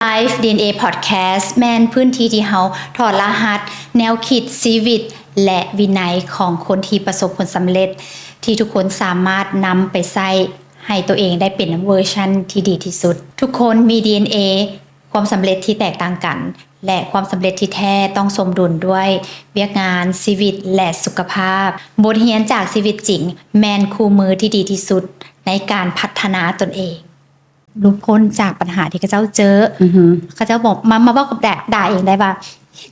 Life DNA Podcast แม่นพื้นที่ที่เฮาถอดรหัสแนวคิดชีวิตและวินัยของคนที่ประสบผลสำเร็จที่ทุกคนสามารถนำไปใช้ให้ตัวเองได้เป็นเวอร์ชันที่ดีที่สุดทุกคนมี DNA ความสำเร็จที่แตกต่างกันและความสำเร็จที่แท้ต้องสมดุลด้วยเวียกงานชีวิตและสุขภาพบทเรียนจากชีวิตจริงแม่นคู่มือที่ดีที่สุดในการพัฒนาตนเองรู้พ้นจากปัญหาที่เขาเจ้าเจอเขาเจ้าบอกมาบอกกับด่าเองได้ว่า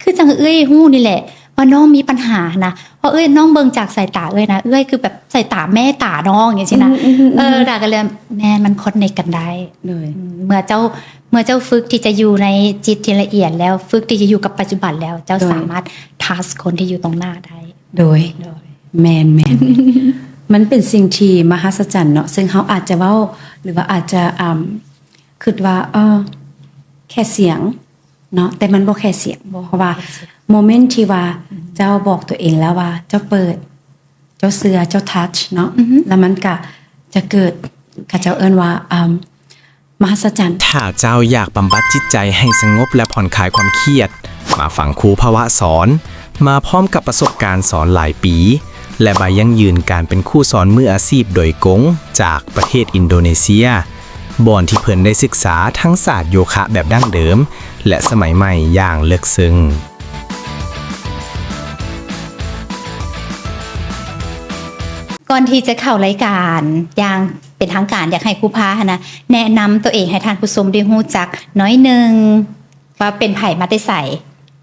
คือจังเอ้ยฮู้นี่แหละว่าน้องมีปัญหานะเพราะเอ้ยน้องเบิ่งจากสายตาเอ้ยนะเอ้ยคือแบบสายตาแม่ตาน้องอย่างนี้นะด่ากันเลยแม่มันคอนเนคกันได้เลยเมื่อเจ้าฝึกที่จะอยู่ในจิตที่ละเอียดแล้วฝึกที่จะอยู่กับปัจจุบันแล้วเจ้าสามารถทัสคนที่อยู่ตรงหน้าได้โดยแมน มันเป็นสิ่งที่มหัศจรรย์เนาะซึ่งเขาอาจจะเว้าหรือว่าอาจจะคิดว่าแค่เสียงเนาะแต่มันบ่แค่เสียงเพราะว่าโมเมนต์ที่ว่าเจ้าบอกตัวเองแล้วว่าเจ้าเปิดเจ้าเสือเจ้าทัชเนาะแล้วมันก็จะเกิดเขาเจ้าเอิ้นว่ามหัศจรรย์ถ้าเจ้าอยากบำบัดจิตใจให้สงบและผ่อนคลายความเครียดมาฟังครูภาวะสอนมาพร้อมกับประสบการณ์สอนหลายปีและใบยั่งยืนการเป็นครูสอนมืออาชีพโดยกงจากประเทศอินโดนีเซียบ่อนที่เพิ่นได้ศึกษาทั้งศาสตร์โยคะแบบดั้งเดิมและสมัยใหม่อย่างลึกซึ้งก่อนที่จะเข้ารายการอย่างเป็นทางการอยากให้ครูพานะแนะนำตัวเองให้ท่านผู้ชมได้รู้จักน้อยนึงว่าเป็นไผมาได้ใส่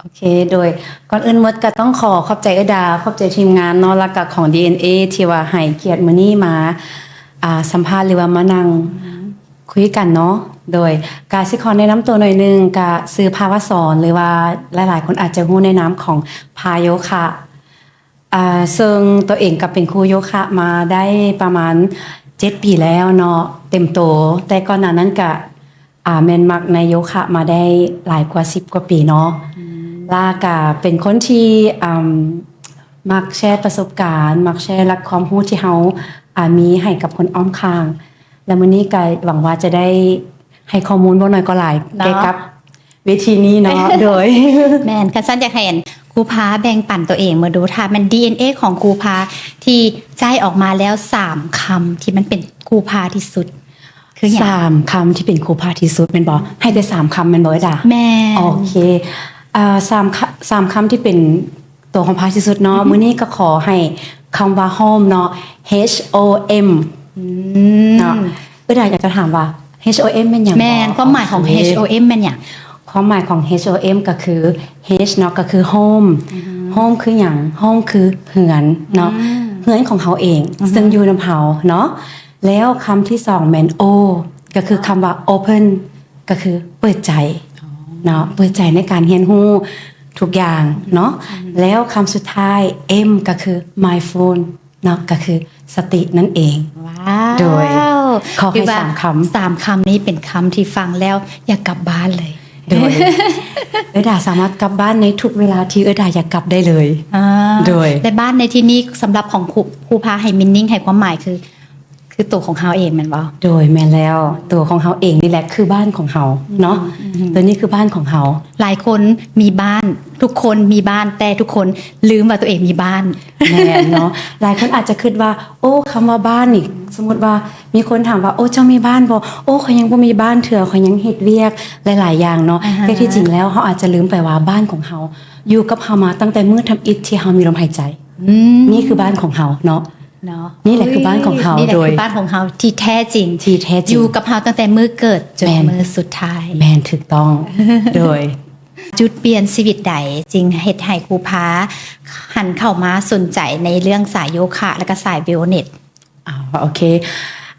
โอเคโดยก่อนอื่นหมดก็ต้องขอบใจดาขอบใจทีมงานเนาะแล้วก็ของ DNA ที่ว่าให้เกียรติมื้อนี้มาสัมภาษณ์หรือว่ามานั่งคุยกันเนาะโดยกาสิขอแนะนำตัวหน่อยนึงกะชื่อภาวะสอนหรือว่าหลายๆคนอาจจะรู้ในนามของพาโยคะซึ่งตัวเองก็เป็นครูโยคะมาได้ประมาณ7 ปีแล้วเนาะเต็มโตแต่ก่อนหน้านั้นก็แม่นมักในโยคะมาได้หลายกว่า10 กว่าปีเนาะลากะเป็นคนที่มักแชร์ประสบการณ์มักแชร์หลักความรู้ที่เฮามีให้กับคนอ้อมข้างและมื้อนี้ก็หวังว่าจะได้ให้ข้อมูลบ่น้อยก็หลายเกี่ยวกับเวทีนี้เนาะ โดยแม่นคันซั่นอยากให้ครูพาแบ่งปันตัวเองมาดูถ้ามัน DNA ของครูพาที่ใจออกมาแล้ว3คำที่มันเป็นครูพาที่สุดคือหยัง3คำที่เป็นครูพาที่สุดแม่นบ่ให้แต่3คำแม่นบ่ดาแม่โอเค3คำที่เป็นตัวของพาที่สุดเนาะมื้อนี้ก็ขอให้คำว่า home เนาะ HOM เนาะดาอยากจะถามว่า HOM แม่นหยังแม่นความหมายของ HOM แม่นหยังความหมายของ HOM ก็คือ H เนาะก็คือ home home คือหยัง home คือเฮือนเนาะเฮือนของเขาเองซึ่งอยู่นำเฮาเนาะแล้วคำที่2แม่น O ก็คือคำว่า open ก็คือเปิดใจเนาะเปิดใจในการเรียนรู้ทุกอย่างเนาะแล้วคำสุดท้าย M ก็คือ mindful เนาะก็คือสตินั่นเองว้าวโดยขอให้3คำ3คำนี้เป็นคำที่ฟังแล้วอยากกลับบ้านเลยโดยดาสามารถกลับบ้านในทุกเวลาที่ดาอยากกลับได้เลยโดยแต่บ้านในที่นี้สำหรับของครูพาให้มินนิ่งให้ความหมายคือตัวของเฮาเองแม่นบ่โดยแม่นแล้วตัวของเฮาเองนี่แหละคือบ้านของเฮาเนาะตัวนี้คือบ้านของเฮาหลายคนมีบ้านทุกคนมีบ้านแต่ทุกคนลืมว่าตัวเองมีบ้านแม่นเนาะหลายคนอาจจะคิดว่าโอ้คำว่าบ้านนี่สมมุติว่ามีคนถามว่าโอ้เจ้ามีบ้านบ่โอ้เขายังบ่มีบ้านเถื่อเขายังเฮ็ดเวียกหลายๆอย่างเนาะแต่ที่จริงแล้วเฮาอาจจะลืมไปว่าบ้านของเฮาอยู่กับเฮามาตั้งแต่มื้อทำอิฐที่เฮามีลมหายใจนี่คือบ้านของเฮาเนาะนี่แหละคือบ้านของเฮาโดยคือบ้านของเฮาที่แท้จริงอยู่กับเฮาตั้งแต่มื้อเกิดจนมื้อสุดท้ายแม่นถูกต้องโดยจุดเปลี่ยนชีวิตใดจริงเฮ็ดให้ครูพาหันเข้ามาสนใจในเรื่องสายโยคะและก็สายเวลเนสโอเค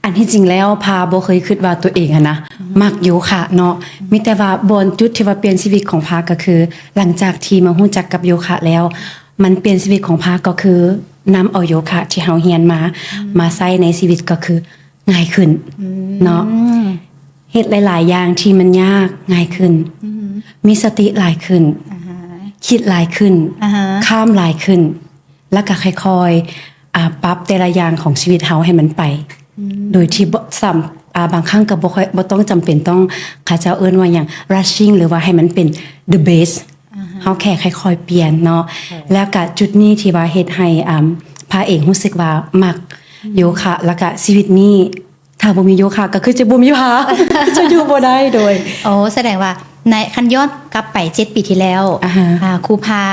อันที่จริงแล้วพาบ่เคยคิดว่าตัวเองนะมักโยคะเนาะมีแต่ว่าบนจุดที่ว่าเปลี่ยนชีวิตของพาก็คือหลังจากที่มารู้จักกับโยคะแล้วมันเปลี่ยนชีวิตของพาก็คือนำเอาโยคะที่เฮาเรียนมาใช้ในชีวิตก็คือง่ายขึ้นเนาะเฮ็ดหลายๆอย่างที่มันยากง่ายขึ้นมีสติหลายขึ้นคิดหลายขึ้นข้ามหลายขึ้นแล้วก็ค่อยๆปรับแต่ละอย่างของชีวิตเฮาให้มันไปโดยที่ บางครั้งก็บ่ค่อยบ่ต้องจำเป็นต้องเขาเจ้าเอิ้นว่าหยัง rushing หรือว่าให้มันเป็น the best เฮาแค่ค่อยๆเปลี่ยนเนาะแล้วก็จุดนี้ที่ว่าเฮ็ดให้พาเองรู้สึกว่ามักโยคะแล้วก็ชีวิตนี้ถ้าบ่มีโยคะก็คือจะบ่มีพา จะอยู่บ่ได้โดย โอ้แสดงว่าในคันย้อนกลับไป7 ปีที่แล้ว อ่าฮะ ครูพา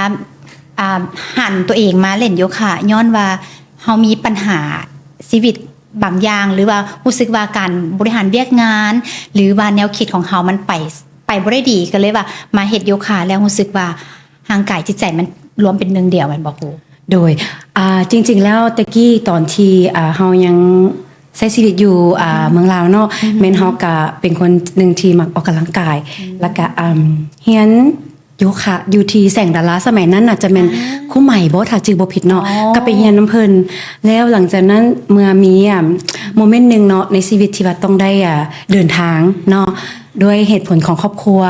หันตัวเองมาเล่นโยคะย้อนว่าเฮามีปัญหาชีวิตบางอย่างหรือว่ารู้สึกว่าการบริหารเวียกงาน หรือว่าแนวคิดของเฮามันไปบ่ได้ดีก็เลยว่ามาเฮ็ดโยคะแล้วรู้สึกว่าร่างกายจิตใจมันรวมเป็นหนึ่งเดียวแม่นบ่ครู โดยจริงๆแล้วตะกี้ตอนที่เฮายังใช้ชีวิตอยู่เมืองลาวเนาะแม่นเฮาก็เป็นคนหนึงที่มักออกกำลังกาย แล้วก็เรียนโยคะอยู่ที่แสงดาราสมัยนั้นน่ะจะแม่นครูใหม่บ่ถ้าชื่อบ่ผิดเนาะ อ๋อ ก็ไปเรียนน้ำเพิ่นแล้วหลังจากนั้นเมื่อมีโมเมนต์หนึงเนาะในชีวิตที่ว่าต้องได้เดินทางเนาะด้วยเหตุผลของครอบครัว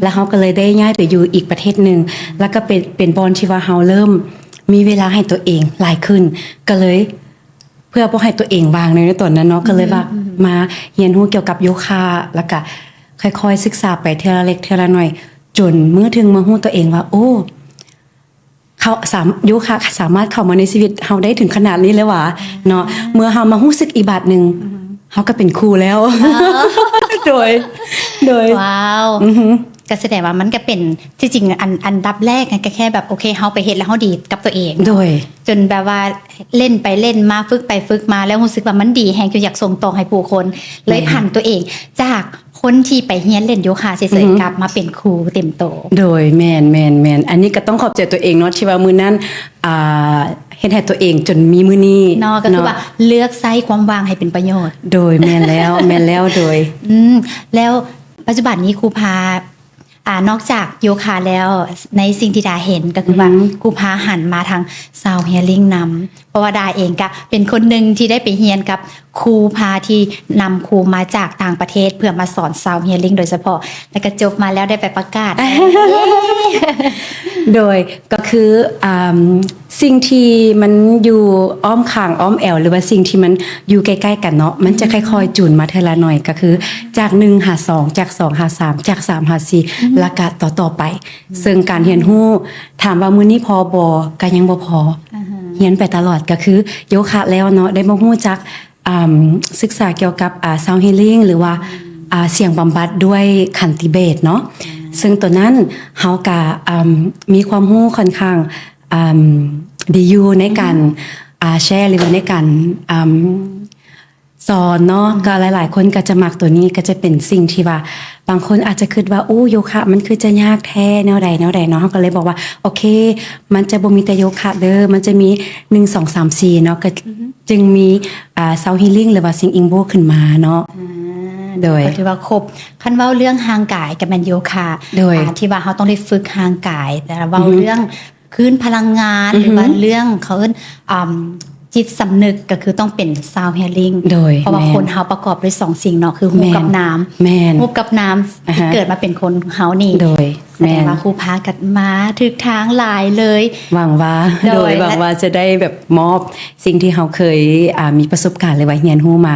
แล้วเฮาก็เลยได้ย้ายไปอยู่อีกประเทศหนึงแล้วก็เป็นบอนที่ว่าเฮาเริ่มมีเวลาให้ตัวเองหลายขึ้นก็เลย เพื่อบ่ให้ตัวเองวางในตอนนั้นเนาะก็เลยว่ามาเรียนรู้เกี่ยวกับโยคะแล้วก็ค่อยๆศึกษาไปเทื่อละเล็กเทื่อละน้อยจนเมื่อถึงมาฮู้ตัวเองว่า โอ้โยคะสามารถเข้ามาในชีวิตเฮาได้ถึงขนาดนี้เลยว่ะเนาะเมื่อเฮามาฮู้สึกอีกบาทหนึงเฮาก็เป็นครูแล้ว โดย ว้าวก็แสดงว่ามันก็เป็นที่จริงอันดับแรกก็แค่แบบโอเคเฮาไปเฮ็ดแล้วเฮาดีกับตัวเอง โดย จนแบบว่าเล่นไปเล่นมาฝึกไปฝึกมาแล้วรู้สึกว่ามันดีแฮงจนอยากส่งต่อให้ผู้คน เลยผันตัวเอง จากคนที่ไปเรียนเล่นโยคะเฉยๆกลับมาเป็นครูเต็มโต โดยแมนอันนี้ก็ต้องขอบใจตัวเองเนาะที่ว่ามื้อนั้นเฮ็ดให้ตัวเองจนมีมื้อนี้ เนาะก็คือว่าเลือกใช้ความว่างให้เป็นประโยชน์ โดยแม่นแล้วโดย แล้วปัจจุบันนี้ครูพานอกจากโยคะแล้วในสิ่งที่ดาเห็นก็คือว่าครูพาหันมาทางซาวเฮียลิ่งนำเพราะว่าดาเองก็เป็นคนหนึ่งที่ได้ไปเรียนกับครูพาที่นำครูมาจากต่างประเทศเพื่อมาสอนซาวเฮียลิ่งโดยเฉพาะแล้วก็จบมาแล้วได้ไปประกาศ โดยก็คือสิ่งที่มันอยู่อ้อมข้างอ้อมแอวหรือว่าสิ่งที่มันอยู่ใกล้ๆกันเนาะมันจะค่อยๆจูนมาเทอละหน่อยก็คือจาก1หา2จาก2หา3จาก3หา4แล้วก็ต่อไป ซึ่งการเรียนรู้ถามว่ามื้อนี้พอบ่ก็ยังบ่พอเรียนไปตลอดก็คือโยคะแล้วเนาะได้มาฮู้จักศึกษาเกี่ยวกับsound healing หรือว่าเสียงบำบัดด้วยขันติเบสเนาะซึ่งตัวนั้นเฮาก็มีความรู้ค่อนข้างดีอยู่ในการแชร์หรือว่าในการสอนเนาะก็หลายๆคนก็จะมักตัวนี้ก็จะเป็นสิ่งที่ว่าบางคนอาจจะคิดว่าโอ้โยคะมันคือจะยากแท้แนวใดเนาะเฮาก็เลยบอกว่าโอเคมันจะบ่มีแต่โยคะเด้อมันจะมี1 2 3 4เนาะก็จึงมีsound healing หรือว่าซิงอิงโบขึ้นมาเนาะโดยก็ถือว่าครบคันเว้าเรื่องห่างกายกับแมนโยคะ โดย ที่ว่าเขาต้องได้ฝึกห่างกาย แต่เว้าเรื่องคลื่นพลังงานหรือว่าเรื่องเขาเอิ้นจิตสำนึกก็คือต้องเป็นซาวเฮียลิ่ง โดย เพราะว่าคนเฮาประกอบด้วย2สิ่งเนาะคือหูกับน้ำ แม่น หูกับน้ำที่เกิดมาเป็นคนเฮานี่ โดย แสดงว่าครูพากัดมาถึกทางหลายเลย หวังว่า โดย หวังว่าจะได้แบบมอบสิ่งที่เราเคยมีประสบการณ์เลยว่าเรียนรู้มา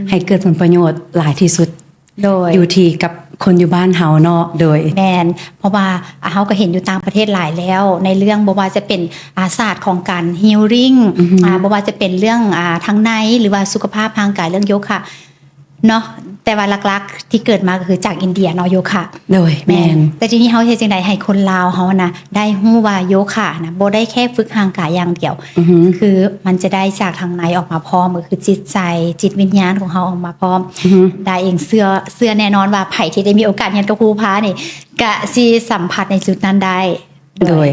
ให้เกิดผลประโยชน์หลายที่สุด โดย อยู่ที่กับคนอยู่บ้านเฮาเนาะโดย แมนเพราะว่าเฮาก็เห็นอยู่ต่างประเทศหลายแล้ว ในเรื่องบ่ว่าจะเป็นศาสตร์ของการฮีลลิ่งบ่ว่าจะเป็นเรื่องทางในหรือว่าสุขภาพทางกายเรื่องโยคะเนาะแต่ว่าหลักๆที่เกิดมาก็คือจากอินเดียเนาะโยคะ โดยแม่น แต่ทีนี้เฮาเฮ็ดจังได๋ให้คนลาวเฮานะได้ฮู้ว่าโยคะนะบ่ได้แค่ฝึกทางกายอย่างเดียวคือมันจะได้จากทางในออกมาพร้อมก็คือจิตใจจิตวิญญาณของเฮาออกมาพร้อมได้เองเสื้อแน่นอนว่าไผที่ได้มีโอกาสเรียนกับครูพานี่ก็สิสัมผัสในจุดนั้นได้ โดย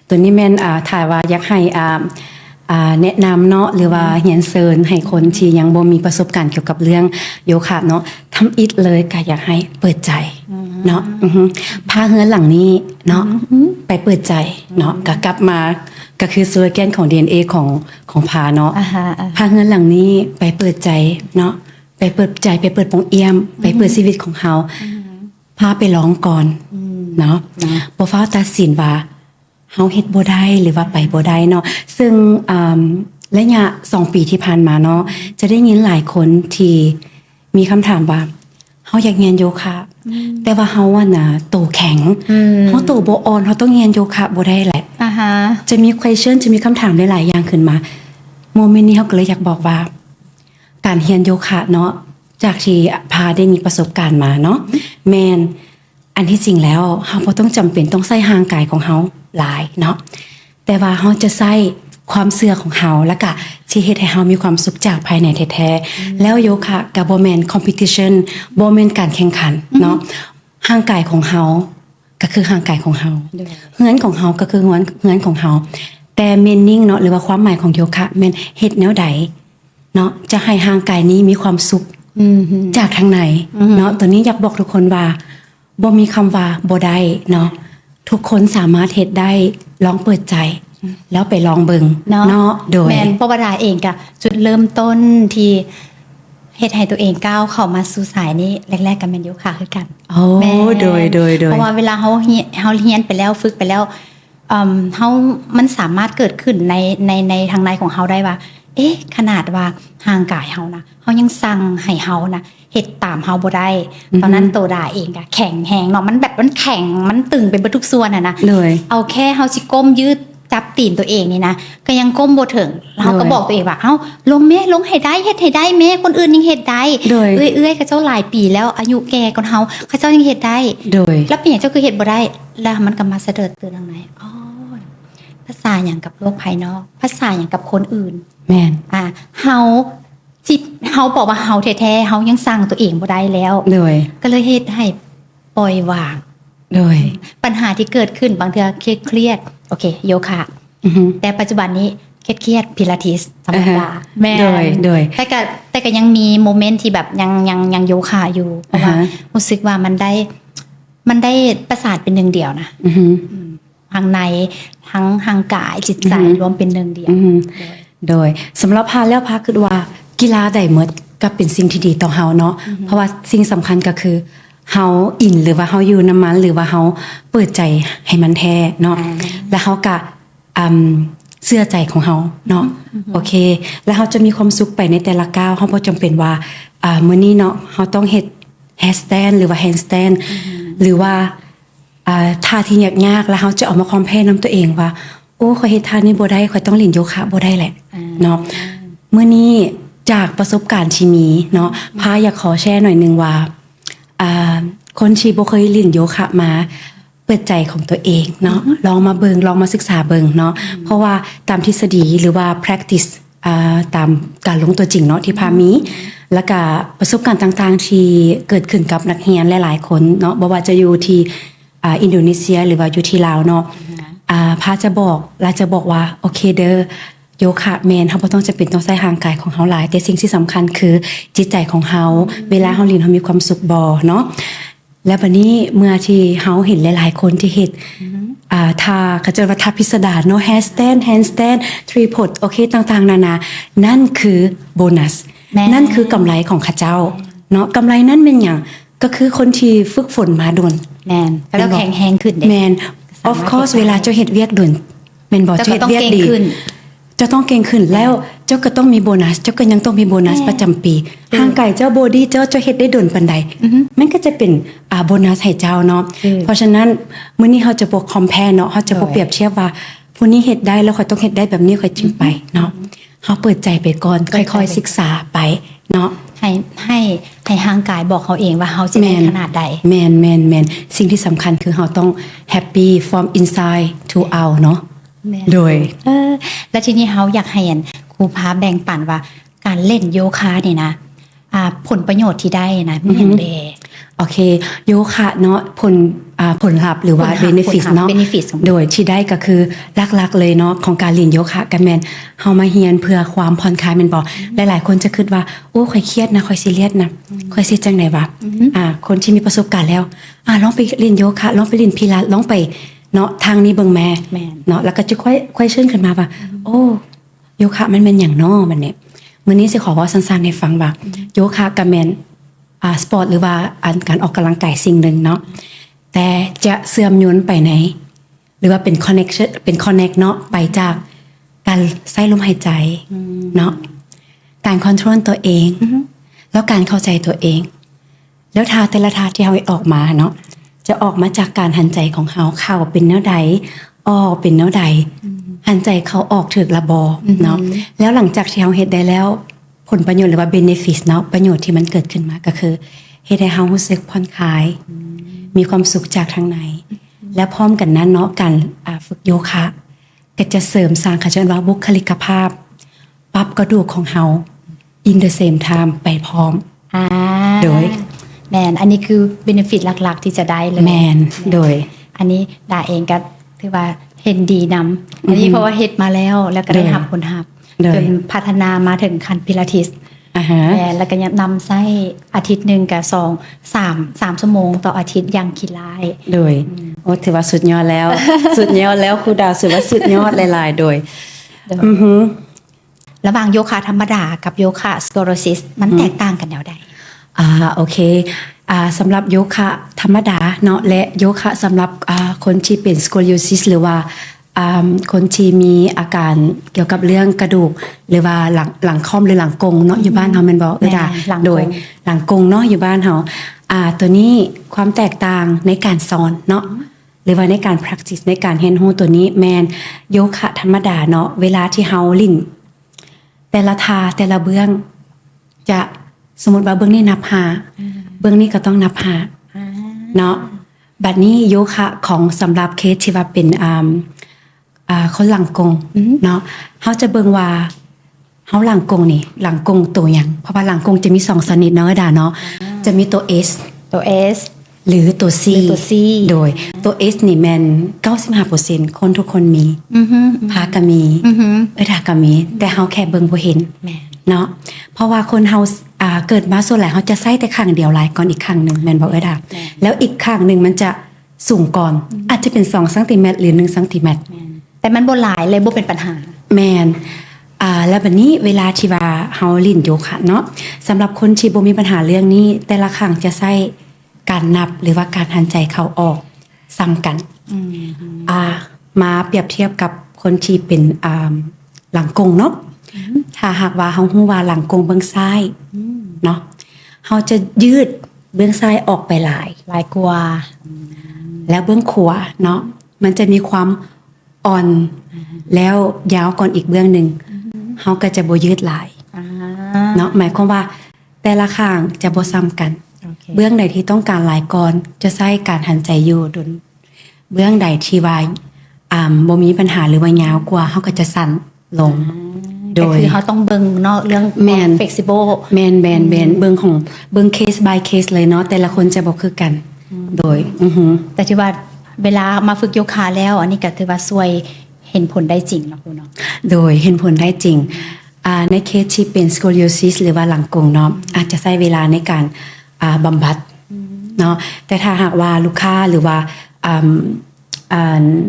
ตัวนี้แม่นถ่ายว่าอยากให้แนะนำเนาะหรือว่าเรียนเชิญให้คนที่ยังบ่มีประสบการณ์เกี่ยวกับเรื่องโยคะเนาะทำอิฐเลยก็อยากให้เปิดใจเนาะพาเฮือนหลังนี้เนาะไปเปิดใจเนาะก็กลับมาก็คือสโลแกนของ DNA ของพาเนาะพาเฮือนหลังนี้ไปเปิดใจเนาะไปเปิดใจไปเปิดปองเอี่ยมไปเปิดชีวิตของเฮาพาไปร้องก่อนเนาะบ่ฟ้าวตัดสินว่าเฮาเฮ็ดบ่ได้หรือว่าไปบ่ได้เนาะซึ่งระยะ2 ปีที่ผ่านมาเนาะจะได้ยินหลายคนที่ มีคำถามว่าเฮาอยากเรียนโยคะแต่ว่าเฮาอะน่ะโตแข็งเฮาโตบ่อ่อนเฮาต้องเรียนโยคะบ่ได้แหละ อ่าฮะ จะมี question จะมีคำถามหลายๆอย่างขึ้นมาโมเมนต์นี้เฮาก็เลยอยากบอกว่า การเรียนโยคะเนาะจากที่พาได้มีประสบการณ์มาเนาะแม่นอันที่จริงแล้วเฮาบ่ต้องจำเป็นต้องใส่ห่างกายของเฮาหลายเนาะแต่ว่าเฮาจะใส่ความเชื่อของเฮาแล้วก็ที่เฮ็ดให้เฮามีความสุขจากภายในแท้ๆแล้วโยคะก็บ่แม่น competition บ่แม่นการแข่งขันเนาะห่างกายของเฮาก็คือห่างกายของเฮาเฮือนของเฮาก็คือเฮือนของเฮาแต่ meaning เนาะหรือว่าความหมายของโยคะแม่นเฮ็ดแนวใดเนาะจะให้ห่างกายนี้มีความสุขจากทางไหนเนาะตัวนี้อยากบอกทุกคนว่าบ่มีคำว่าบ่ได้เนาะทุกคนสามารถเฮ็ดได้ลองเปิดใจแล้วไปลองเบิง เนาะ โดย แม่นเพราะว่าดาเองก็จุดเริ่มต้นที่เฮ็ดให้ตัวเองก้าวเข้ามาสู่สายนี้แรกๆก็แม่นโยคะคือกัน โอ้ แม่น โดย เพราะว่าเวลาเฮาเรียนไปแล้วฝึกไปแล้วเฮามันสามารถเกิดขึ้นในทางในของเฮาได้ว่า เอ๊ะขนาดว่าห่างกายเฮานะเฮายังสั่งให้เฮานะเฮ็ดตามเฮาบ่ได้ตอนนั้นโตดาเองก็แข็งแฮงเนาะมันแบบมันแข็งมันตึงไปเบิดทุกส่วนนะ เลย เอาแค่เฮาสิก้มยืดจับตีนตัวเองนี่นะก็ยังก้มบ่ถึงแล้วเราก็บอกตัวเองว่าเอ้าลงแม่ลงให้ได้เฮ็ดให้ได้แม่คนอื่นยังเฮ็ดได้ โดย เอื้อยๆกับเจ้าหลายปีแล้วอายุแก่กว่าเฮาเขาเจ้ายังเฮ็ดได้ โดย แล้วเป็นหยังเจ้าคือเฮ็ดบ่ได้ แล้วมันก็มาเสด็จตื่นทางไหนอ๋อภาษาหยังกับโลกภายนอกภาษาหยังกับคนอื่น แม่น เฮาจิตเฮาบอกว่าเฮาแท้ๆเฮายังสั่งตัวเองบ่ได้แล้ว โดย ก็เลยเฮ็ดให้ปล่อยวาง โดย ปัญหาที่เกิดขึ้นบางเทื่อเครียดๆโอเคโยคะ อือฮึ แต่ปัจจุบันนี้เครียดๆพิลาทิสธรรมดา อ่าฮะ แม่ โดย แต่ก็ยังมีโมเมนต์ที่แบบยังโยคะอยู่เพราะว่า อ่าฮะ รู้สึกว่ามันได้ประสาทเป็นหนึ่งเดียวนะ อือฮึ ทางในทั้งทางกายจิตใจ อือฮึ รวมเป็นหนึ่งเดียว อือฮึโดยสำหรับพาแล้วพาคิดว่ากีฬาใดหมดก็เป็นสิ่งที่ดีต่อเฮาเนาะเพราะว่าสิ่งสำคัญก็คือเฮาอินหรือว่าเฮาอยู่นำมันหรือว่าเฮาเปิดใจให้มันแท้เนาะแล้วเฮาก็เชื่อใจของเฮาเนาะโอเค แล้วเฮาจะมีความสุขไปในแต่ละก้าวเฮาบ่จำเป็นว่ามื้อนี้เนาะเฮาต้องเฮ็ด handstand หรือว่า handstand หรือว่าท่าที่ยากๆแล้วเฮาจะเอามาคอมเพลนำตัวเองว่าโอ้ข่อยเฮ็ดท่านี้บ่ได้ข่อยต้องเล่นโยคะบ่ได้แหละเนาะมื้อนี้จากประสบการณ์ที่มีเนาะพาอยากขอแชร์หน่อยนึงว่าคนที่บ่เคยเล่นโยคะมาเปิดใจของตัวเองเนาะลองมาเบิงลองมาศึกษาเบิงเนาะเพราะว่าตามทฤษฎีหรือว่า practice ตามการลงตัวจริงเนาะที่พามีแล้วก็ประสบการณ์ต่างๆที่เกิดขึ้นกับนักเรียนหลายๆคนเนาะบ่ว่าจะอยู่ที่อินโดนีเซียหรือว่าอยู่ที่ลาวเนาะพาจะบอกว่าโอเคเด้อโยคะแมนเฮาบ่ต้องจะเป็นต้องใส่ห่างกายของเฮาหลายแต่สิ่งที่สำคัญคือจิตใจของเฮาเวลาเฮาเรียนเฮามีความสุขบ่เนาะแล้วบัดนี้เมื่อที่เฮาเห็นหลายๆคนที่เฮ็ดท่าเขาจะว่าท่าพิสดารเนาะ handstand tripod โอเคต่างๆนานานั่นคือโบนัส แม่ นั่นคือกำไรของข้าเจ้าเนาะกำไรนั้นเป็นหยังก็คือคนที่ฝึกฝนมาโดน แม่นแล้วแข็งแรงขึ้นเด้ แมน สามารถ of course เฮ็ดได้ เวลาเจ้าเฮ็ดเวียกดุนแม่นบ่ เจ้า เจ้า ก็ เฮ็ด ต้อง เวียก เก่ง ดี ขึ้น เจ้าต้องเก่งขึ้นแล้วเจ้าก็ต้องมีโบนัสเจ้าก็ยังต้องมีโบนัสประจำปีห่างไกลเจ้าบอดี้เจ้าเฮ็ดได้ดุนปานใดมันก็จะเป็นโบนัสให้เจ้าเนาะเพราะฉะนั้นมื้อนี้เฮาจะบ่คอมแพร์เนาะเฮาจะบ่เปรียบเทียบว่าผู้นี้เฮ็ดได้แล้วค่อยต้องเฮ็ดได้แบบนี้ค่อยจึงไปเนาะเฮาเปิดใจไปก่อนค่อยๆศึกษาไปเนาะ ให้ห่างกายบอกเขาเองว่าเขาจะได้ขนาดใด แมนสิ่งที่สำคัญคือเราต้องแฮปปี้ from inside to out เนาะ แม่น โดย แล้วทีนี้เขาอยากให้ครูพาแบ่งปันว่าการเล่นโยคะนี่นะผลประโยชน์ที่ได้นะมีอย่างเด โอเคโยคะเนาะผลลัพธ์หรือว่า benefit เนาะ benefit ของ โดยที่ได้ก็คือหลักๆเลยเนาะของการเรียนโยคะกันแม่นเฮามาเรียนเพื่อความผ่อนคลายแม่นบ่หลายๆคนจะคิดว่าโอ้ข่อยเครียดนะข่อยซีเรียสนะข่อยสิจังได๋วะคนที่มีประสบการณ์แล้วลองไปเรียนโยคะลองไปเรียนพิลาทิสลองไปเนาะทางนี้เบิ่งแม่ แม่น เนาะแล้วก็จะค่อยเชิญขึ้นมาว่าโอ้โยคะมันเป็นหยังน้อมันเนี่ยมื้อนี้สิขอเว้าสั้นๆให้ฟังว่าโยคะก็แม่นสปอร์ตหรือว่าการออกกำลังกายสิ่งหนึ่งเนาะแต่จะเสื่อมโยนไปไหนหรือว่าเป็น connection เป็น connect เนาะไปจากการใส่ลมหายใจเนาะการคอนโทรลตัวเอง ห แล้วการเข้าใจตัวเอง แล้วท่าแต่ละท่าที่เฮาออกมาเนาะจะออกมาจากการหันใจของเฮาเข้าเป็นแนวใดออกเป็นแนวใดหันใจเขาออกถึกระบอเนาะแล้วหลังจากที่เฮาเฮ็ดได้แล้วผลประโยชน์หรือว่า benefit เนาะประโยชน์ที่มันเกิดขึ้นมาก็คือเฮ็ดให้เฮารู้สึกผ่อนคลาย มีความสุขจากทางในและพร้อมกันนั้นเนาะการฝึกโยคะก็จะเสริมสร้างเขาเรียกว่าบุคลิกภาพปรับกระดูกของเฮา in the same time ไปพร้อมโดยแมนอันนี้คือ benefit หลักๆที่จะได้เลยแมนโดยอันนี้ดาเองก็ถือว่าเห็นดีนำอันนี้เพราะว่าเฮ็ดมาแล้วก็ได้รับผลลัพธ์จนพัฒนามาถึงขั้นพิลาทิสแล้วก็ยังนำไส้อาทิตย์หนึ่งกับ3 ชั่วโมงต่ออาทิตย์ยังขี้ร้ายโดยโอ้ถือว่าสุดยอดแล้ว สุดยอดแล้วครูดาวถือว่าสุดยอดหลายๆโดยระหว่างโยคะธรรมดากับโยคะสโคโรซิสมันแตกต่างกันแนวใดโอเคสำหรับโยคะธรรมดาเนาะและโยคะสำหรับคนที่เป็นสโคโลซิสหรือว่าคนที่มีอาการเกี่ยวกับเรื่องกระดูกหรือว่าหลังค่อมหรือหลังกงเนาะอยู่บ้านเฮาแม่นบ่โดยหลังกงเนาะอยู่บ้านเฮาตัวนี้ความแตกต่างในการสอนเนาะหรือว่าในการ practice ในการเรียนรู้ตัวนี้แม่นโยคะธรรมดาเนาะเวลาที่เฮาลิ้นแต่ละท่าแต่ละเบื้องจะสมมุติว่าเบื้องนี้นับ5เบื้องนี้ก็ต้องนับ5เนาะบัดนี้โยคะของสำหรับเคสที่ว่าเป็นคนหลังกงเนาะเฮาจะเบิ่งว่าเฮาหลังกงนี่หลังกงตัวหยังเพราะว่าหลังกงจะมี2ชนิดเนาะเนาะจะมีตัว S หรือตัว C โดยตัว S นี่แม่น 95% คนทุกคนมีพาก็มีดาก็มีแต่เฮาแค่เบิ่งบ่เห็นเนาะเพราะว่าคนเฮาเกิดมาส่วนหลายเฮาจะใช้แต่ข้างเดียวหลายก่อนอีกข้างนึงแม่นบ่ดาแล้วอีกข้างนึงมันจะสูงก่อนอาจจะเป็น2ซนติเมตรหรือ1ซนติเมตรแต่มันบ่หลายเลยบ่เป็นปัญหาแม่นแล้วบัดนี้เวลาที่ว่าเฮาลิ้นโยคะเนาะสำหรับคนที่บ่มีปัญหาเรื่องนี้แต่ละครั้งจะใช้การนับหรือว่าการหันใจเข้าออกซ้ำกันมาเปรียบเทียบกับคนที่เป็นหลังกงเนาะถ้าหากว่าเฮาฮู้ว่าหลังกงเบื้องซ้ายเนาะเฮาจะยืดเบื้องซ้ายออกไปหลายกว่าแล้วเบื้องขวาเนาะมันจะมีความอ่อนแล้วยาวก่อนอีกเบื้องนึงเฮาก็จะบ่ยืดหลายเนาะหมายความว่าแต่ละข้างจะบ่ซ้ำกันเบื้องใดที่ต้องการหลายก่อนจะใช้การหันใจอยู่ดุลเบื้องใดที่ว่าบ่มีปัญหาหรือว่ายาวกว่าเฮาก็จะสั่นลงโดยคือเฮาต้องเบิ่งเนาะเรื่อง flexible แม่นเบิ่งของเบิ่ง case by case เลยเนาะแต่ละคนจะบ่คือกันโดยแต่ที่ว่าเวลามาฝึกโยคะแล้วอันนี้ก็ถือว่าช่วยเห็นผลได้จริงเนาะคุณเนาะโดยเห็นผลได้จริงในเคสที่เป็น scoliosis หรือว่าหลังกงเนาะอาจจะใช้เวลาในการบำบัดเนาะแต่ถ้าหากว่าลูกค้าหรือว่า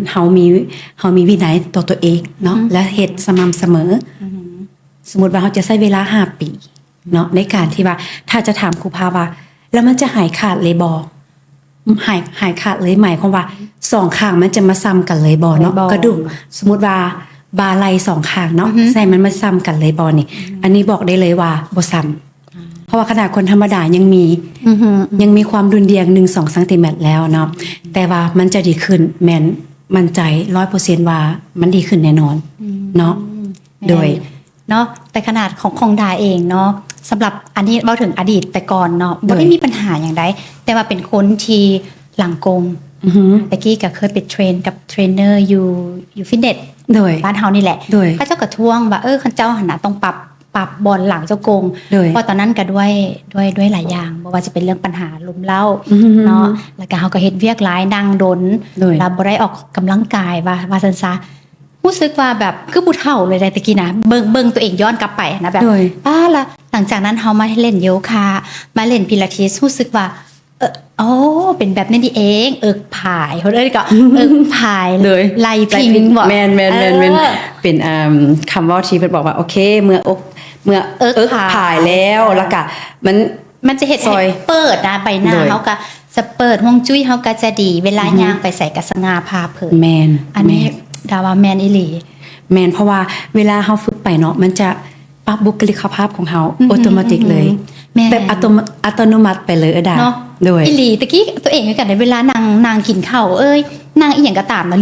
เฮามีวินัยต่อตัวเองเนาะและเฮ็ดสม่ำเสมอสมมุติว่าเฮาจะใช้เวลา5 ปีเนาะในการที่ว่าถ้าจะถามครูพาว่าแล้วมันจะหายขาดเลยบ่หายขาดเลยหมายความว่า2ข้างมันจะมาซ้ำกันเลยบ่เนาะกระดูกสมมุติว่าบาไหล่2ข้างเนาะใส่มันมาซ้ำกันเลยบ่นี่อันนี้บอกได้เลยว่าบ่ซ้ำเพราะว่าขนาดคนธรรมดายังมีความรุนแรง 1-2 ซนติเมตรแล้วเนาะแต่ว่ามันจะดีขึ้นแม่นมั่นใจ 100% ว่ามันดีขึ้นแน่นอนเนาะโดยเนาะแต่ขนาดของดาเองเนาะสำหรับอันนี้เว้าถึงอดีตแต่ก่อนเนาะบ่ได้มีปัญหาอย่างใดแต่ว่าเป็นคนที่หลังกงตะกี้ก็เคยไปเทรนกับเทรนเนอร์อยู่ฟิตเนสโดยบ้านเฮานี่แหละเขาเจ้าก็ท้วงว่าคันเจ้าหั่นน่ะต้องปรับบอลหลังเจ้ากงเพราะตอนนั้นก็ด้วยหลายอย่างบ่ว่าจะเป็นเรื่องปัญหาลุมเล้าเนาะแล้วก็เฮาก็เฮ็ดเวียกหลายนั่งดนแล้วบ่ได้ออกกำลังกายว่าซั่นซะรู้สึกว่าแบบคือผู้เฒ่าเลยได้ตะกี้นะเบิ่งตัวเองย้อนกลับไปนะแบบละหลังจากนั้นเฮามาเล่นโยคะมาเล่นพิลาทิสรู้สึกว่าเป็นแบบนั้นนี่เองผายเพิ่นก็ผายเลยไล่พิงบ่แม่นเป็นคำเว้าที่เพิ่นบอกว่าโอเคเมื่อผายแล้วก็มันจะเฮ็ดให้เปิดนะใบหน้าเฮาก็จะเปิดฮวงจุ้ยเฮาก็จะดีเวลาย่างไปใส่ก็สง่าผ่าเผยแม่นอันนี้ดาว่าแม่นอีหลีแม่นเพราะว่าเวลาเฮาฝึกไปเนาะมันจะปรับบุคลิกภาพของเฮาออโตเมติกเลย แม่ แบบอัตโนมัติไปเลยดา เนาะ โดย อีหลีตะกี้ตัวเองก็กันในเวลานางกินข้าวนางอีหยังก็ตามมา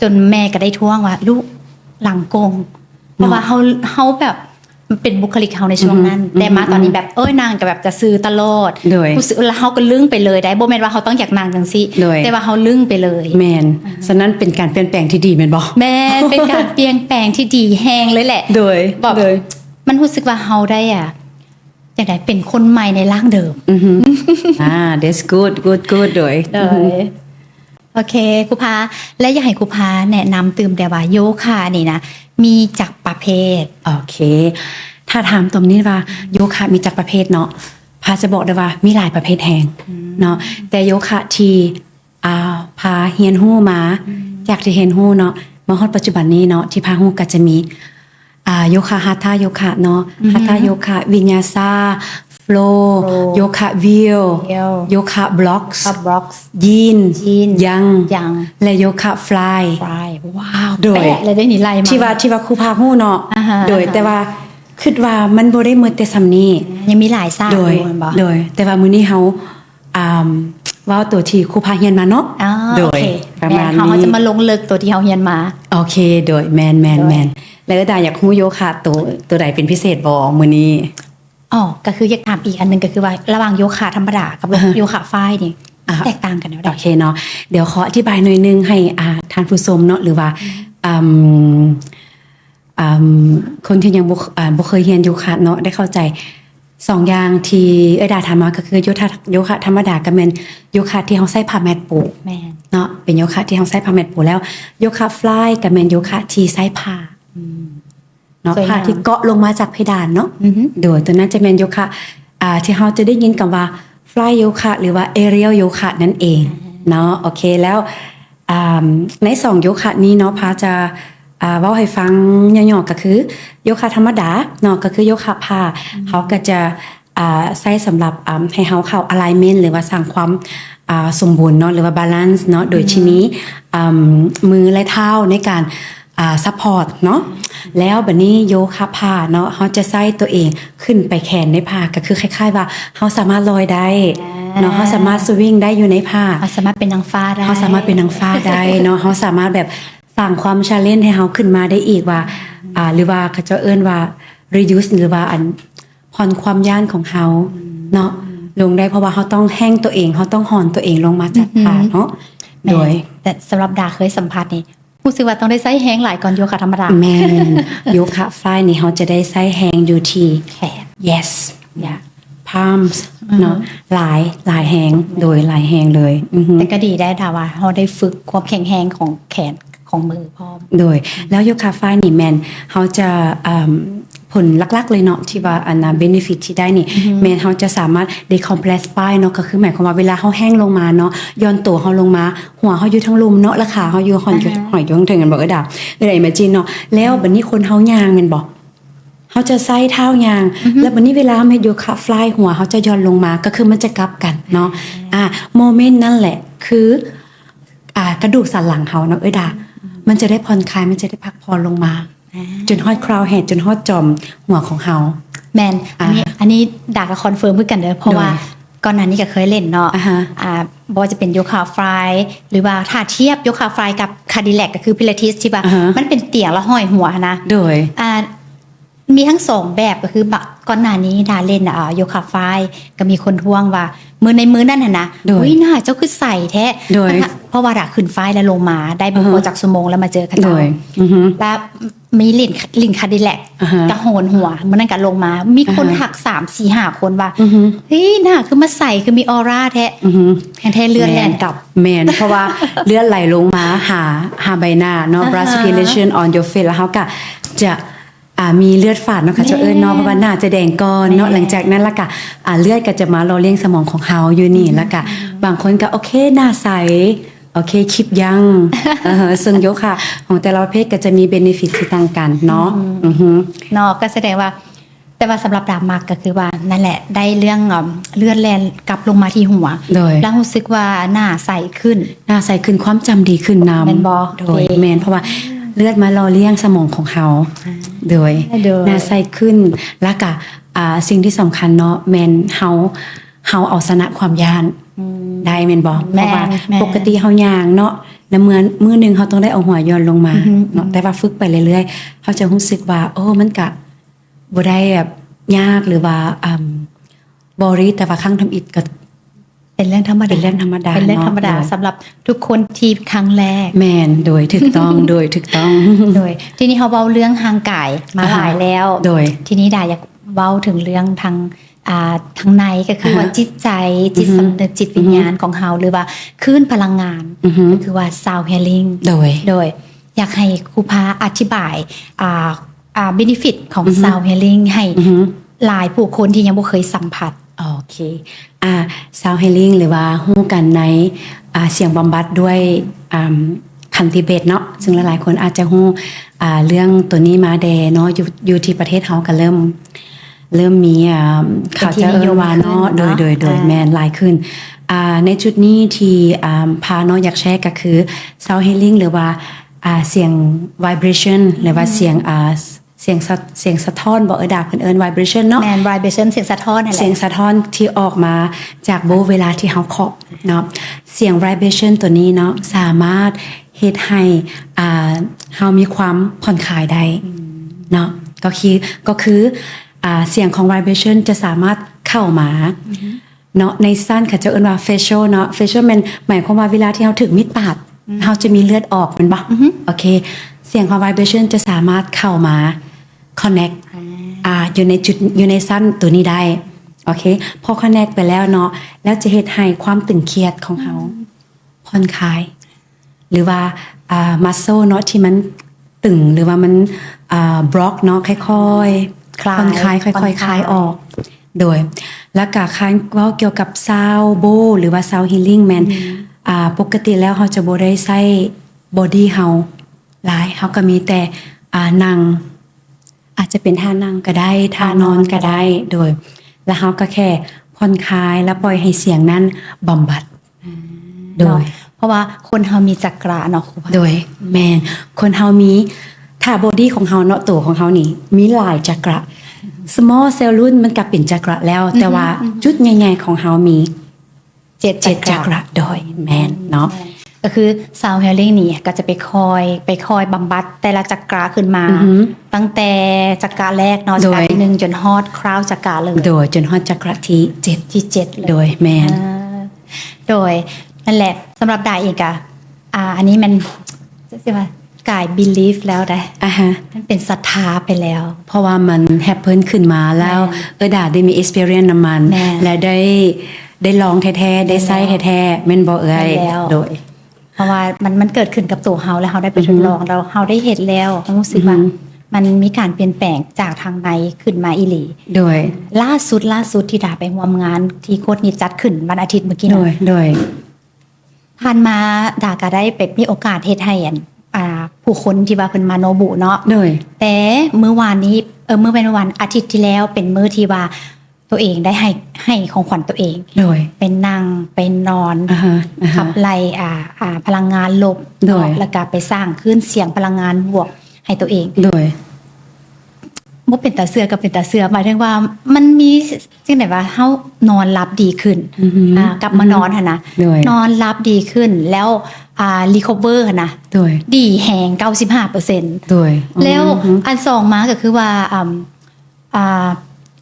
จนแม่ก็ได้ท่วงว่าลูกหลังกงเพราะว่าเฮาแบบมันเป็นบุคลิกเฮาในช่วงนั้น แต่มาตอนนี้แบบนางก็แบบจะซื้อตลอด โดย รู้สึกแล้วเฮาก็ลึ่งไปเลยได้บ่แม่นว่าเฮาต้องอยากนางจังซี่ โดย แต่ว่าเฮาลึ่งไปเลย แมนฉะนั้นเป็นการเปลี่ยนแปลงที่ดีแม่นบ่ แม่นเป็นการเปลี่ยนแปลงที่ดีแฮงเลยแหละ โดย แบบ โดย มันรู้สึกว่าเฮาได้จังได๋เป็นคนใหม่ในร่างเดิม that's good โดย โอเคครูพาและอยากให้ครูพาแนะนำตื่มแต่ว่าโยคะนี่นะมีจักประเภท โอเค ถ้าถามตรงนี้ว่าโยคะมีจักประเภทเนาะพาจะบอกได้ว่ามีหลายประเภทแหงเนาะแต่โยคะที่พาเฮียนฮู้มาจากที่เฮียนฮู้เนาะมาฮอดปัจจุบันนี้เนาะที่พาฮู้ก็จะมีโยคะฮาทาโยคะเนาะฮาทาโยคะวิญญาซาโฟลโยคะวิล Wheel โยคะบล็อกส์ คับบล็อกส์ ยีน Yin ยัง ยัง และโยคะฟลาย ฟรายว้าว โดย แปะเลยได้นี่ไล่มา ที่ว่าครูพาฮู้เนาะ อ่าฮะ โดยแต่ว่าคิดว่ามันบ่ได้หมดแต่ซำนี้ ยังมีหลายศาสตร์ โดย แม่นบ่ โดยแต่ว่ามื้อนี้เฮาเว้าตัวที่ครูพาเฮียนมาเนาะ อ๋อ โด โอย เค ประมาณ แเขา นี้ จะมาลงลึกตัวที่เฮาเรียนมา โอเคโดยแมนแล้วดาอยากฮู้โยคะตัวใดเป็นพิเศษบ่มื้อนี้ อ๋อก็คืออยากถามอีกอันหนึงก็คือว่าระหว่างโยคะธรรมดากับโยคะฝ้ายนี่แตกต่างกันแนวใด โอเคเนาะเดี๋ยวขออธิบายหน่อยนึงให้ท่านผู้ชมเนาะหรือว่าคนที่ยังบ่เคยเรียนโยคะเนาะได้เข้าใจสองอย่างที่ดาถามมาก็คือโยคะธรรมดากับแม่นโยคะที่เฮาใช้ผ้าแมตปู แม่น เนาะเป็นโยคะที่เฮาใช้ผ้าแมตปูแล้วโยคะฟลายกับแม่นโยคะที่ใช้ผ้าเนาะ สวยงาม ผ้าที่เกาะลงมาจากเพดานเนาะ อือฮึ โดยตัวนั้นจะเป็นโยคะที่เราจะได้ยินกันว่า fly โยคะหรือว่า aerial โยคะนั่นเองเนาะโอเคแล้วในสองโยคะนี้เนาะพาจะเว้าให้ฟังย่อๆก็คือโยคะธรรมดาเนาะก็คือโยคะผ้าเขาก็จะใช้สำหรับให้เขาเข้า alignment หรือว่าสร้างความสมบูรณ์เนาะหรือว่า balance เนาะโดยที่มีมือและเท้าในการซัพพอร์ตเนาะแล้วบัดนี้โยคะผ้าเนาะเขาจะใส่ตัวเองขึ้นไปแขนในผ้าก็คือคล้ายๆว่าเขาสามารถลอยได้เนาะเขาสามารถสวิงได้อยู่ในผ้า เขาสามารถเป็นนางฟ้าได้ เขาสามารถเป็นนางฟ้าได้เนาะเขาสามารถแบบสร้างความชาเลนจ์ให้เขาขึ้นมาได้อีกว่าหรือว่าเขาจะเอิ้นว่า reduce หรือว่าผ่อนความย่านของเขาเนาะลงได้เพราะว่าเขาต้องแห้งตัวเองเขาต้องห่อนตัวเองลงมาจากผ้าเนาะโดย แต่สำหรับดาเคยสัมผัสนี่รู้สึกว่าต้องได้ใช้แห้งหลายก่อนโยคะธรรมดา แมนโยคะฟลายนี่เขาจะได้ใส่แฮงอยู่ที่ แขน yes yeah palms เนาะหลายแฮงโดยหลายแฮงเลยอือฮึ แต่ก็ดีได้ดาว่าเราได้ฝึกความแข็งแรงของแขนของมือพร้อม โดยแล้วโยคะฟลายนี่แมนเขาจะผลลักๆเลยเนาะที่ว่าอันน่ะ benefit ที่ได้นี่แมนเขาจะสามารถ decompress spine เนาะก็คือหมายความว่าเวลาเขาแห้งลงมาเนาะย้อนตัวเขาลงมา หัวเขาอยู่ทั้งลุมเนาะและขาเขาอยู่หอยอยู่ทั้งถึงกันบอกดาเลยอิมจินเนาะแล้วบัดนี้คนเฮายางแม่นบ่เขาจะใส่เท้ายาง แล้วบัดนี้เวลาเฮาโยคะฟลายหัวเขาจะย้อนลงมาก็คือมันจะกลับกันเนาะโมเมนต์นั่นแหละคือกระดูกสันหลังเขาเนาะดามันจะได้ผ่อนคลายมันจะได้พักผ่อนลงมา จนฮอดคราวแฮดจนฮอดจอมหัวของเฮา แมนอันนี้ดาก็คอนเฟิร์มเพื่อกันเด้อเพราะว่าก่อนหน้านี้ก็เคยเล่นเนาะ อ่าฮะ บ่ว่าจะเป็นโยคะฟลายหรือว่าถ้าเทียบโยคะฟลายกับคาร์ดิแลกก็คือพิลาทิสที่ว่า อ่าฮะ มันเป็นเตียงแล้วห้อยหัวนะ โดย มีทั้งสองแบบก็คือก่อนหน้านี้ดาเล่นโยคะฟลายก็มีคนท้วงว่ามือในมือนั่นน่ะนะ โดย อุ้ยน่าเจ้าคือใส่แท้ โดย เพราะว่าดาขึ้นไฟล์แล้วลงมาได้บุก อ่าฮะ จากสมงแล้วมาเจอเขา โด เจ้าย อือฮึ แล้วมีลินคาร์ดิแลก อ่าฮะ กระโหนหัวมันนั่นก็ลงมา มีคน อ่าฮะ หัก3-4-5 คนว่า อือฮึ เฮ้ยน่าคือมาใส่คือมีออร่าแท้ อือฮึ แท้เลือดแล่นกลับ แมนเพราะว่าเลือดไหลลงมาหาใบหน้าเนาะ blood circulation on your face แล้วเขาก็จะมีเลือดฝาดเนาะค่ะเจ้าเอิ้นเนาะเพราะว่าหน้าจะแดงก่อนเนาะ แม่ หลังจากนั้นและก็เลือดก็จะมารอเลี้ยงสมองของเฮาอยู่นี่แล้วก็บางคนก็โอเคหน้าใสโอเคคลิปยังซึ่งโยคะของแต่ละประเภทก็จะมี benefit ที่ต่างกันเนาะอือฮึ เนาะก็แสดงว่า แต่ว่าสำหรับดามักก็คือว่านั่นแหละได้เรื่องเลือดแล่นกลับลงมาที่หัว โดย แล้วรู้สึกว่าหน้าใสขึ้น หน้าใสขึ้นความจำดีขึ้นนำ แม่นบ่ โดยแมนเพราะว่าเลือดมารอเลี้ยงสมองของเฮาโดย โดย หน้าใสขึ้นแล้วก็ สิ่งที่สำคัญเนาะแม่นเฮาเอาชนะความย้านได้แม่นบ่เพ แม่น ราะว่า แม่น ปกติเฮาย่างเนาะแล้วมื้อหนึงเฮาต้องได้เอาหัวย้อนลงมาเนาะแต่ว่าฝึกไปเรื่อยๆเฮาจะรู้สึกว่าโอ้มันก็บ่ได้แบบยากหรือว่าบ่รีแต่ว่าครั้งทำอิฐก็ เป็นเรื่องธรรมดา เป็นเรื่องธรรมดา เป็นเรื่องธรรมดา เนาะ สำหรับทุกคนที่ครั้งแรก แม่นโดยถูกต้อง โดยถูกต้อง โดยทีนี้เขาเว้าเรื่องทางกายมา อ่าฮะ หลายแล้ว โดย ทีนี้ดาอยากเว้าถึงเรื่องทางทางในก็คือว่าจิตใจจิตสำนึกจิตวิญญาณของเฮาหรือว่าคลื่นพลังงาน อือฮึ ก็คือว่า sound healing โดย โดยอยากให้ครูพาอธิบายbenefit ของ sound healing ให้ อือฮึ หลายผู้คนที่ยังบ่เคยสัมผัส โอเคSound Healing หรือว่าฮู้กันในเสียงบำบัดด้วยคันทิเบตเนาะซึ่งหลายๆคนอาจจะฮู้เรื่องตัวนี้มาแดเนาะอยู่ที่ประเทศเฮาก็เริ่มมีข่าวจะว่าเนาะโดยแม่นหลายขึ้นในจุดนี้ที่พาเนาะอยากแชร์ก็คือ Sound Healing หรือว่าเสียง vibration หรือว่าเสียงสะท้อนบ่ดาเพิ่นเอิ้น vibration เนาะ แมน vibration เสียงสะท้อนนั่นแห เสียง ละ สะท้อนที่ออกมาจากโบเวลาที่เฮาเคาะเนาะเสียง vibration ตัวนี้เนาะสามารถเฮ็ดให้เฮามีความผ่อนคลายได้เนาะก็คือเสียงของ vibration จะสามารถเข้ามาเนาะในสั้นเขาจะเอิ้นว่า facial เนาะ facial มันหมายความว่าเวลาที่เฮาถึกมีดปาดเฮาจะมีเลือดออกแม่นบ่โอเคเสียงของ vibration จะสามารถเข้ามา connect อยู่ในสั้นตัวนี้ได้โอเคพอ connect ไปแล้วเนาะแล้วจะเฮ็ดให้ความตึงเครียดของเฮาผ่อนคลายหรือว่าmuscle เนาะที่มันตึงหรือว่ามันblock เนาะค่อยๆ คลาย ผ่อนคลายค่อยๆคลายออกโดยแล้วก็คันเว้าเกี่ยวกับ sound bowl หรือว่า sound healing แม่นปกติแล้วเฮาจะบ่ได้ใช้ body เฮาหลายเฮาก็มีแต่นั่งอาจจะเป็นท่านั่งก็ได้ท่านอนก็ได้โดยแล้วเฮาก็แค่ผ่อนคลายแล้วปล่อยให้เสียงนั้นบำบัดโดย เพราะว่าคนเฮามีจักระเนาะครูพา โดยแมนคนเฮามีถ้าบอดี้ของเฮาเนาะตัวของเฮานี่มีหลายจักระ small cell รุ่นมันก็เป็นจักระแล้ว แต่ว่าจุดใหญ่ๆของเฮามี7จักระโดยแมนเนาะ ก็คือ sound healing นี่ก็จะไปคอยบำบัดแต่ละจักระขึ้นมา ตั้งแต่จักระแรกเนาะจักระที่1จนฮอดคราวจักระเลย โดยจนฮอดจักระที่ ที่7เลย โดยแมน โดยนั่นแหละสำหรับดาเองอะอันนี้มันจะสิว่ากาย belief แล้วได้ ฮะ มันเป็นศรัทธาไปแล้ว เพราะว่ามันแฮปเปิลขึ้นมาแล้วดาได้มี experience นำมัน แม่ และได้ลองแท้ๆได้ใช้แท้ๆแม่นบ่เอ้ย แม่นแล้ว โดย เพราะว่ามันเกิดขึ้นกับตัวเฮาแล้วเฮาได้ไปทดลองแล้วเฮาได้เห็นแล้วรู้สึกว่ามันมีการเปลี่ยนแปลงจากทางในขึ้นมาอีหลี โดย ล่าสุดที่ดาไปร่วมงานที่โคตรนิจัดขึ้นวันอาทิตย์เมื่อกี้ โด เนาะ ยโดย ผ่านมาดาก็ได้ไปมีโอกาสเฮ็ดให้ผู้คนที่ว่าเพิ่นมาโนบุเนาะ โดย แต่มื้อวานนี้มื้อเป็นวันอาทิตย์ที่แล้วเป็นมื้อที่ว่าตัวเองได้ให้ของขวัญตัวเอง โดย เป็นนั่งเป็นนอน ฮะ ขับไล่พลังงานลบ โดย แล้วก็ไปสร้างคลื่นเสียงพลังงานบวกให้ตัวเอง โดย บ่เป็นตาเสือกับเป็นตาเสือหมายถึงว่ามันมีจังได๋ว่าเฮานอนหลับดีขึ้นกลับมานอนหั่นนะ โดย นอนหลับดีขึ้นแล้วrecover หั่นนะ โดย ดีแฮง 95% โดย แล้วอันสองมาก็คือว่า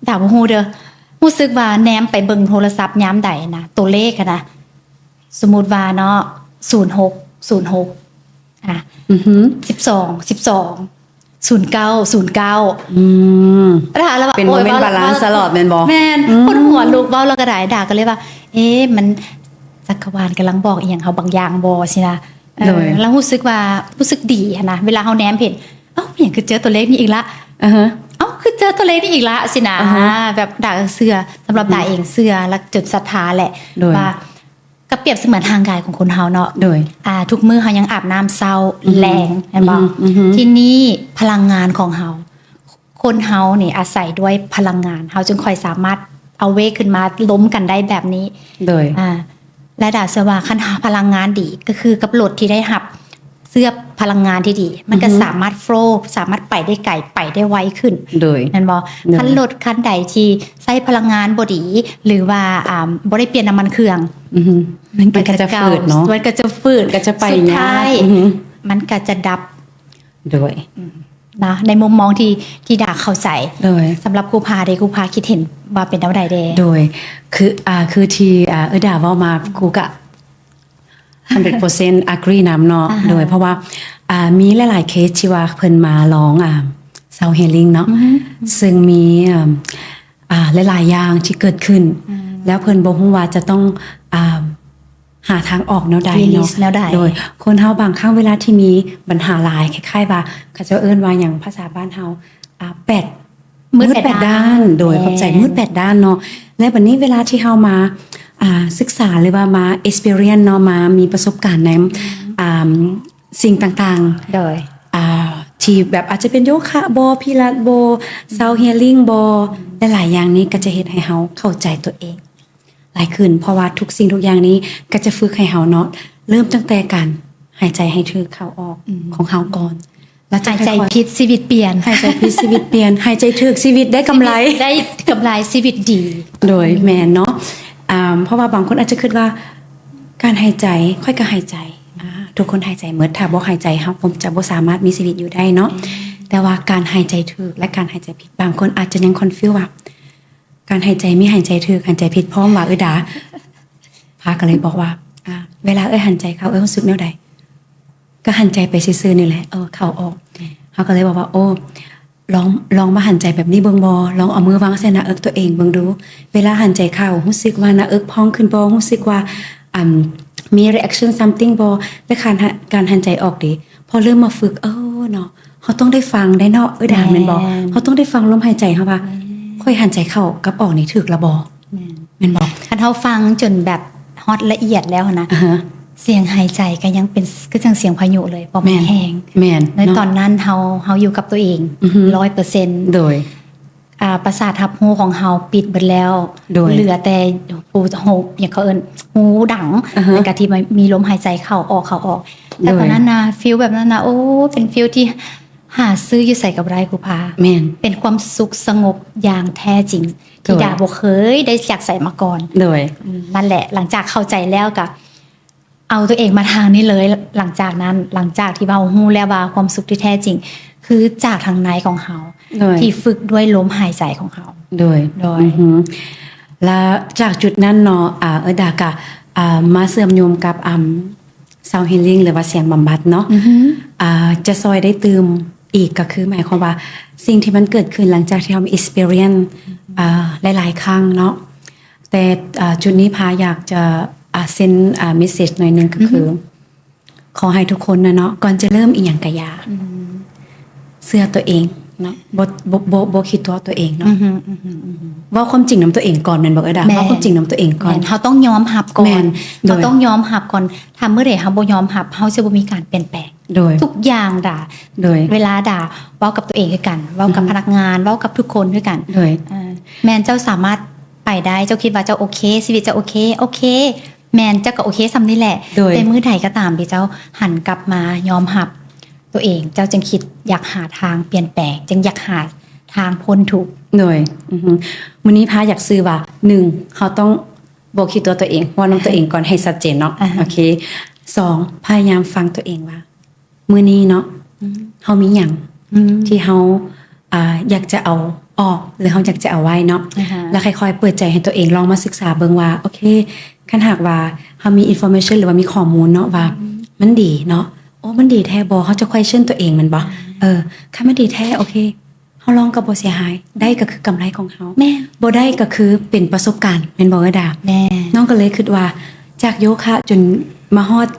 ดาวบ่ฮู้เด้อรู้สึกว่าแนมไปเบิ่งโทรศัพท์ยามใดนะตัวเลขอะนะสมมุติว่าเนาะ0612 09 แล้วว่า เป็นโมเมนต์บาลานซ์ตลอดแม่นบ่ แม่นคนหัวลุกเว้าแล้วก็ได้ด่าก็เลยว่า มันจักรวาลกำลังบอกอีหยังเฮาบางอย่างบ่สินะแล้วรู้สึกดีอะนะเวลาเฮาแนมเห็นเอ้าอย่างคือเจอตัวเลขนี้อีกละคือเจอตัวเลขนี้อีกละสินะแบบด่าเสื้อสำหรับด่าเองเสื้อแล้วจุดศรัทธาแหละว่าก็เปรียบเสมือนทางกายของคนเฮาเนาะ โดย ทุกมื้อเฮายังอาบน้ำเช้าแรงเห็นบ่ที่นี่พลังงานของเฮาคนเฮานี่อาศัยด้วยพลังงานเฮาจึงค่อยสามารถเอาเวกขึ้นมาล้มกันได้แบบนี้ โดย และดาเชื่อว่าคันพลังงานดีก็คือกับรถที่ได้รับ เสื้อพลังงานที่ดี มันก็สามารถโฟลว์สามารถไปได้ไกลไปได้ไวขึ้น โดย นั่นบ่คันรถคันใดที่ใช้พลังงานบ่ดีหรือว่าบ่ได้เปลี่ยนน้ำมันเครื่อง อือฮึมันก็จะฝืดเนาะ มันก็จะฝืด ก็จะไป สุดท้าย ยากอือฮึ มันก็จะดับ โดย นะในมุมมองที่ดาเข้าใจ โดย สำหรับครูพาเด้ครูพาคิดเห็นว่าเป็นแนวใดเด้ โดยคือที่ด่าเว้ามากูก็ 100% agree นำเนาะโดยเพราะว่ามีหลายๆเคสที่ว่าเพิ่นมาร้องsound healing เนาะซึ่งมีหลายๆอย่างที่เกิดขึ้น แล้วเพิ่นบ่ฮู้ว่าจะต้องหาทางออกแนวใดเนาะ Release แนวใด โดยคนเฮาบางครั้งเวลาที่มีปัญหาหลายคล้ายๆว่าเขาเจ้าเอิ้นว่าหยังภาษาบ้านเฮามืด แป แป ด ด ด้า ด้าน นโดยเข้าใจมืดแปดด้านเนาะและบัดนี้เวลาที่เฮามาศึกษาหรือว่ามา experience เนาะมามีประสบการณ์ในสิ่งต่างๆ โดย ที่แบบอาจจะเป็นโยคะบ่พิลาทิสบ่ซาวด์ฮีลิ่งบ่หลายๆอย่างนี้ก็จะเฮ็ดให้เฮาเข้าใจตัวเองหลายขึ้นเพราะว่าทุกสิ่งทุกอย่างนี้ก็จะฝึกให้เฮาเนาะเริ่มตั้งแต่การหายใจให้ถูกเข้าออกของเฮาก่อนแล้วจะ หายใจ ค่อยๆ ผิดชีวิตเปลี่ยน หายใจพิดชีวิตเปลี่ยนหายใจถูกชีวิตได้กำไร ได้กำไรชีวิตดี โดยแมนเนาะเพราะว่าบางคนอาจจะคิดว่าการหายใจค่อยก็หายใจทุกคนหายใจเหมือนถ้าบ่หายใจครับผมจะบ่สามารถมีชีวิตอยู่ได้เนาะแต่ว่าการหายใจถูกและการหายใจผิดบางคนอาจจะยังคอนฟิวว่าการหายใจมีหายใจถูกหายใจผิดพร้อมว่าดาพาก็เลยบอกว่าเวลาหันใจเข้ารู้สึกแนวใดก็หันใจไปซื่อๆนี่แหละเข้าออกเขาก็เลยบอกว่าโอ้ลองมาหันใจแบบนี้เบิ่งบ่ลองเอามือวางใส่หน้าอกตัวเองเบิ่งดูเวลาหันใจเข้ารู้สึกว่าหน้าอกพองขึ้นบ่รู้สึกว่ามี reaction something บ่และการหันใจออกดิพอเริ่มมาฝึกเนาะเขาต้องได้ฟังได้เนาะด่าแม่นบ่เขาต้องได้ฟังลมหายใจเฮาว่าค่อยหันใจเข้ากับออกนี่ถูกละบ่แม่นบ่ คันเฮาฟังจนแบบฮอตละเอียดแล้วนะ อ่าฮะ เสียงหายใจก็ยังเป็นก็จังเสียงพายุเลยบ่แม่นแฮง แม่น ในตอนนั้นเฮาอยู่กับตัวเอง อือฮึ 100% โดย ประสาทรับหูของเฮาปิดเบิดแล้ว โดย เหลือแต่หูอย่างเขาเอิ้นหูดัง อ่าฮะ ในการที่มันมีลมหายใจเข้าออกแต่ โดย ตอนนั้นนะฟีลแบบนั้นนะโอ้เป็นฟีลที่หาซื้ออยู่ใส่กับไรครูพา แม่น เป็นความสุขสงบอย่างแท้จริง ที่ โดย ดาบ่เคยได้อยากใส่มาก่อน โดย นั่นแหละหลังจากเข้าใจแล้วก็เอาตัวเองมาทางนี้เลย หลังจากนั้นหลังจากที่เราฮู้แล้วว่าความสุขที่แท้จริง คือจากทางในของเขา โดย ที่ฝึกด้วยลมหายใจของเขา โดย อือฮึ แล้วจากจุดนั้นเนาะดากะมาเสื่อมโยมกับsound healing หรือว่าเสียงบำบัดเนาะจะซอยได้ตื่มอีกก็คือหมายความว่าสิ่งที่มันเกิดขึ้นหลังจากที่เรามี experience หลายๆครั้งเนาะแต่จุดนี้พาอยากจะเซ็นmessage หน่อยหนึงก็คือขอให้ทุกคนนะเนาะก่อนจะเริ่มอีหยังกะยาเสื้อตัวเองเนาะบ่คิดตัวเองเนาะว่าความจริงนำตัวเองก่อนแม่นบ่ดา แม่น ว่าความจริงนำตัวเองก่อน แม่นเขาต้องยอมรับก่อ แม่ น นโดย เขาต้องยอมรับก่อนถ้าเมื่อใดเขาบ่ยอมรับเขาจะบ่มีการเปลี่ยนแปลง โดย ทุกอย่างด่า โดย เวลาด่าเว้ากับตัวเองคือกันเว้ากับพนักงานเว้ากับทุกคนด้วยกัน โดย แมนเจ้าสามารถไปได้เจ้าคิดว่าเจ้าโอเคชีวิตเจ้าโอเคแมนเจ้าก็โอเคซ้ำนี่แหละ โดย แต่มื้อใดก็ตามที่เจ้าหันกลับมายอมรับตัวเองเจ้าจึงคิดอยากหาทางเปลี่ยนแปลงจึงอยากหาทางพ้นทุกข์ โดยมื้อนี้พาอยากซื้อว่า1เขาต้องบอกคิดตัวเองว่าน้ำตัวเองก่อนให้ชัดเจนเนาะ อ่าฮะ โอเค2พยายามฟังตัวเองว่ามื้อนี้เนาะเฮามีหยังที่เฮาอยากจะเอาออกหรือเฮาอยากจะเอาไว้เนาะ อ่าฮะ แล้วค่อยๆเปิดใจให้ตัวเองลองมาศึกษาเบิ่งว่าโอเคคันหากว่าเฮามี information หรือว่ามีข้อมูลเนาะว่ามันดีเนาะโอ้มันดีแท้บ่เฮาจะ question ตัวเองแมันบ่ถ้ามันดีแท้โอเคเฮาลองก็บ่เสียหายได้ก็คือกำไรของเฮา แม่ บ่ได้ก็คือเป็นประสบการณ์แม่นบ่ดา แม่ น้องก็เลยคิดว่าจากโยคะจนมาฮอด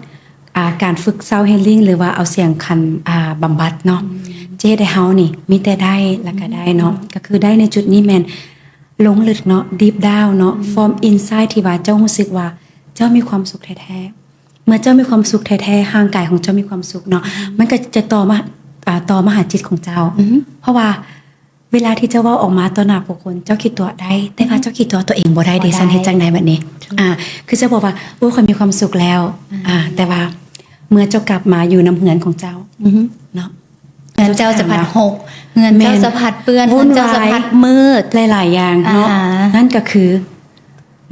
การฝึก sound healing หรือว่าเอาเสียงคันบำบัดเนาะเจ๊ได้เฮานี่มีแต่ได้แล้วก็ได้เนาะก็คือได้ในจุดนี้แม่นลงลึกเนาะ deep down เนาะ from inside ที่ว่าเจ้ารู้สึกว่าเจ้ามีความสุขแท้ๆเมื่อเจ้ามีความสุขแท้ๆร่างกายของเจ้ามีความสุขเนาะมันก็จะต่อมาหาจิตของเจ้าเพราะว่าเวลาที่เจ้าเว้าออกมาต่อหน้าผู้คนเจ้าคิดตัวได้แต่ว่าเจ้าคิดตัวเองบ่ได้เดะซันเฮ็ดจังได๋บัดนี้คือจะบอกว่าโอ้ข้อยมีความสุขแล้วแต่ว่า เมื่อเจ้ากลับมาอยู่น้ำเหือนของเจ้า อือฮึ เนาะ เงินเจ้าจะพัดหกเงินเจ้าจะพัดเปื้อน วุ่ เงิน นวาย เจ้าจะพัดมืด หลายๆอย่างเนาะ อ่าฮะ นั่นก็คือ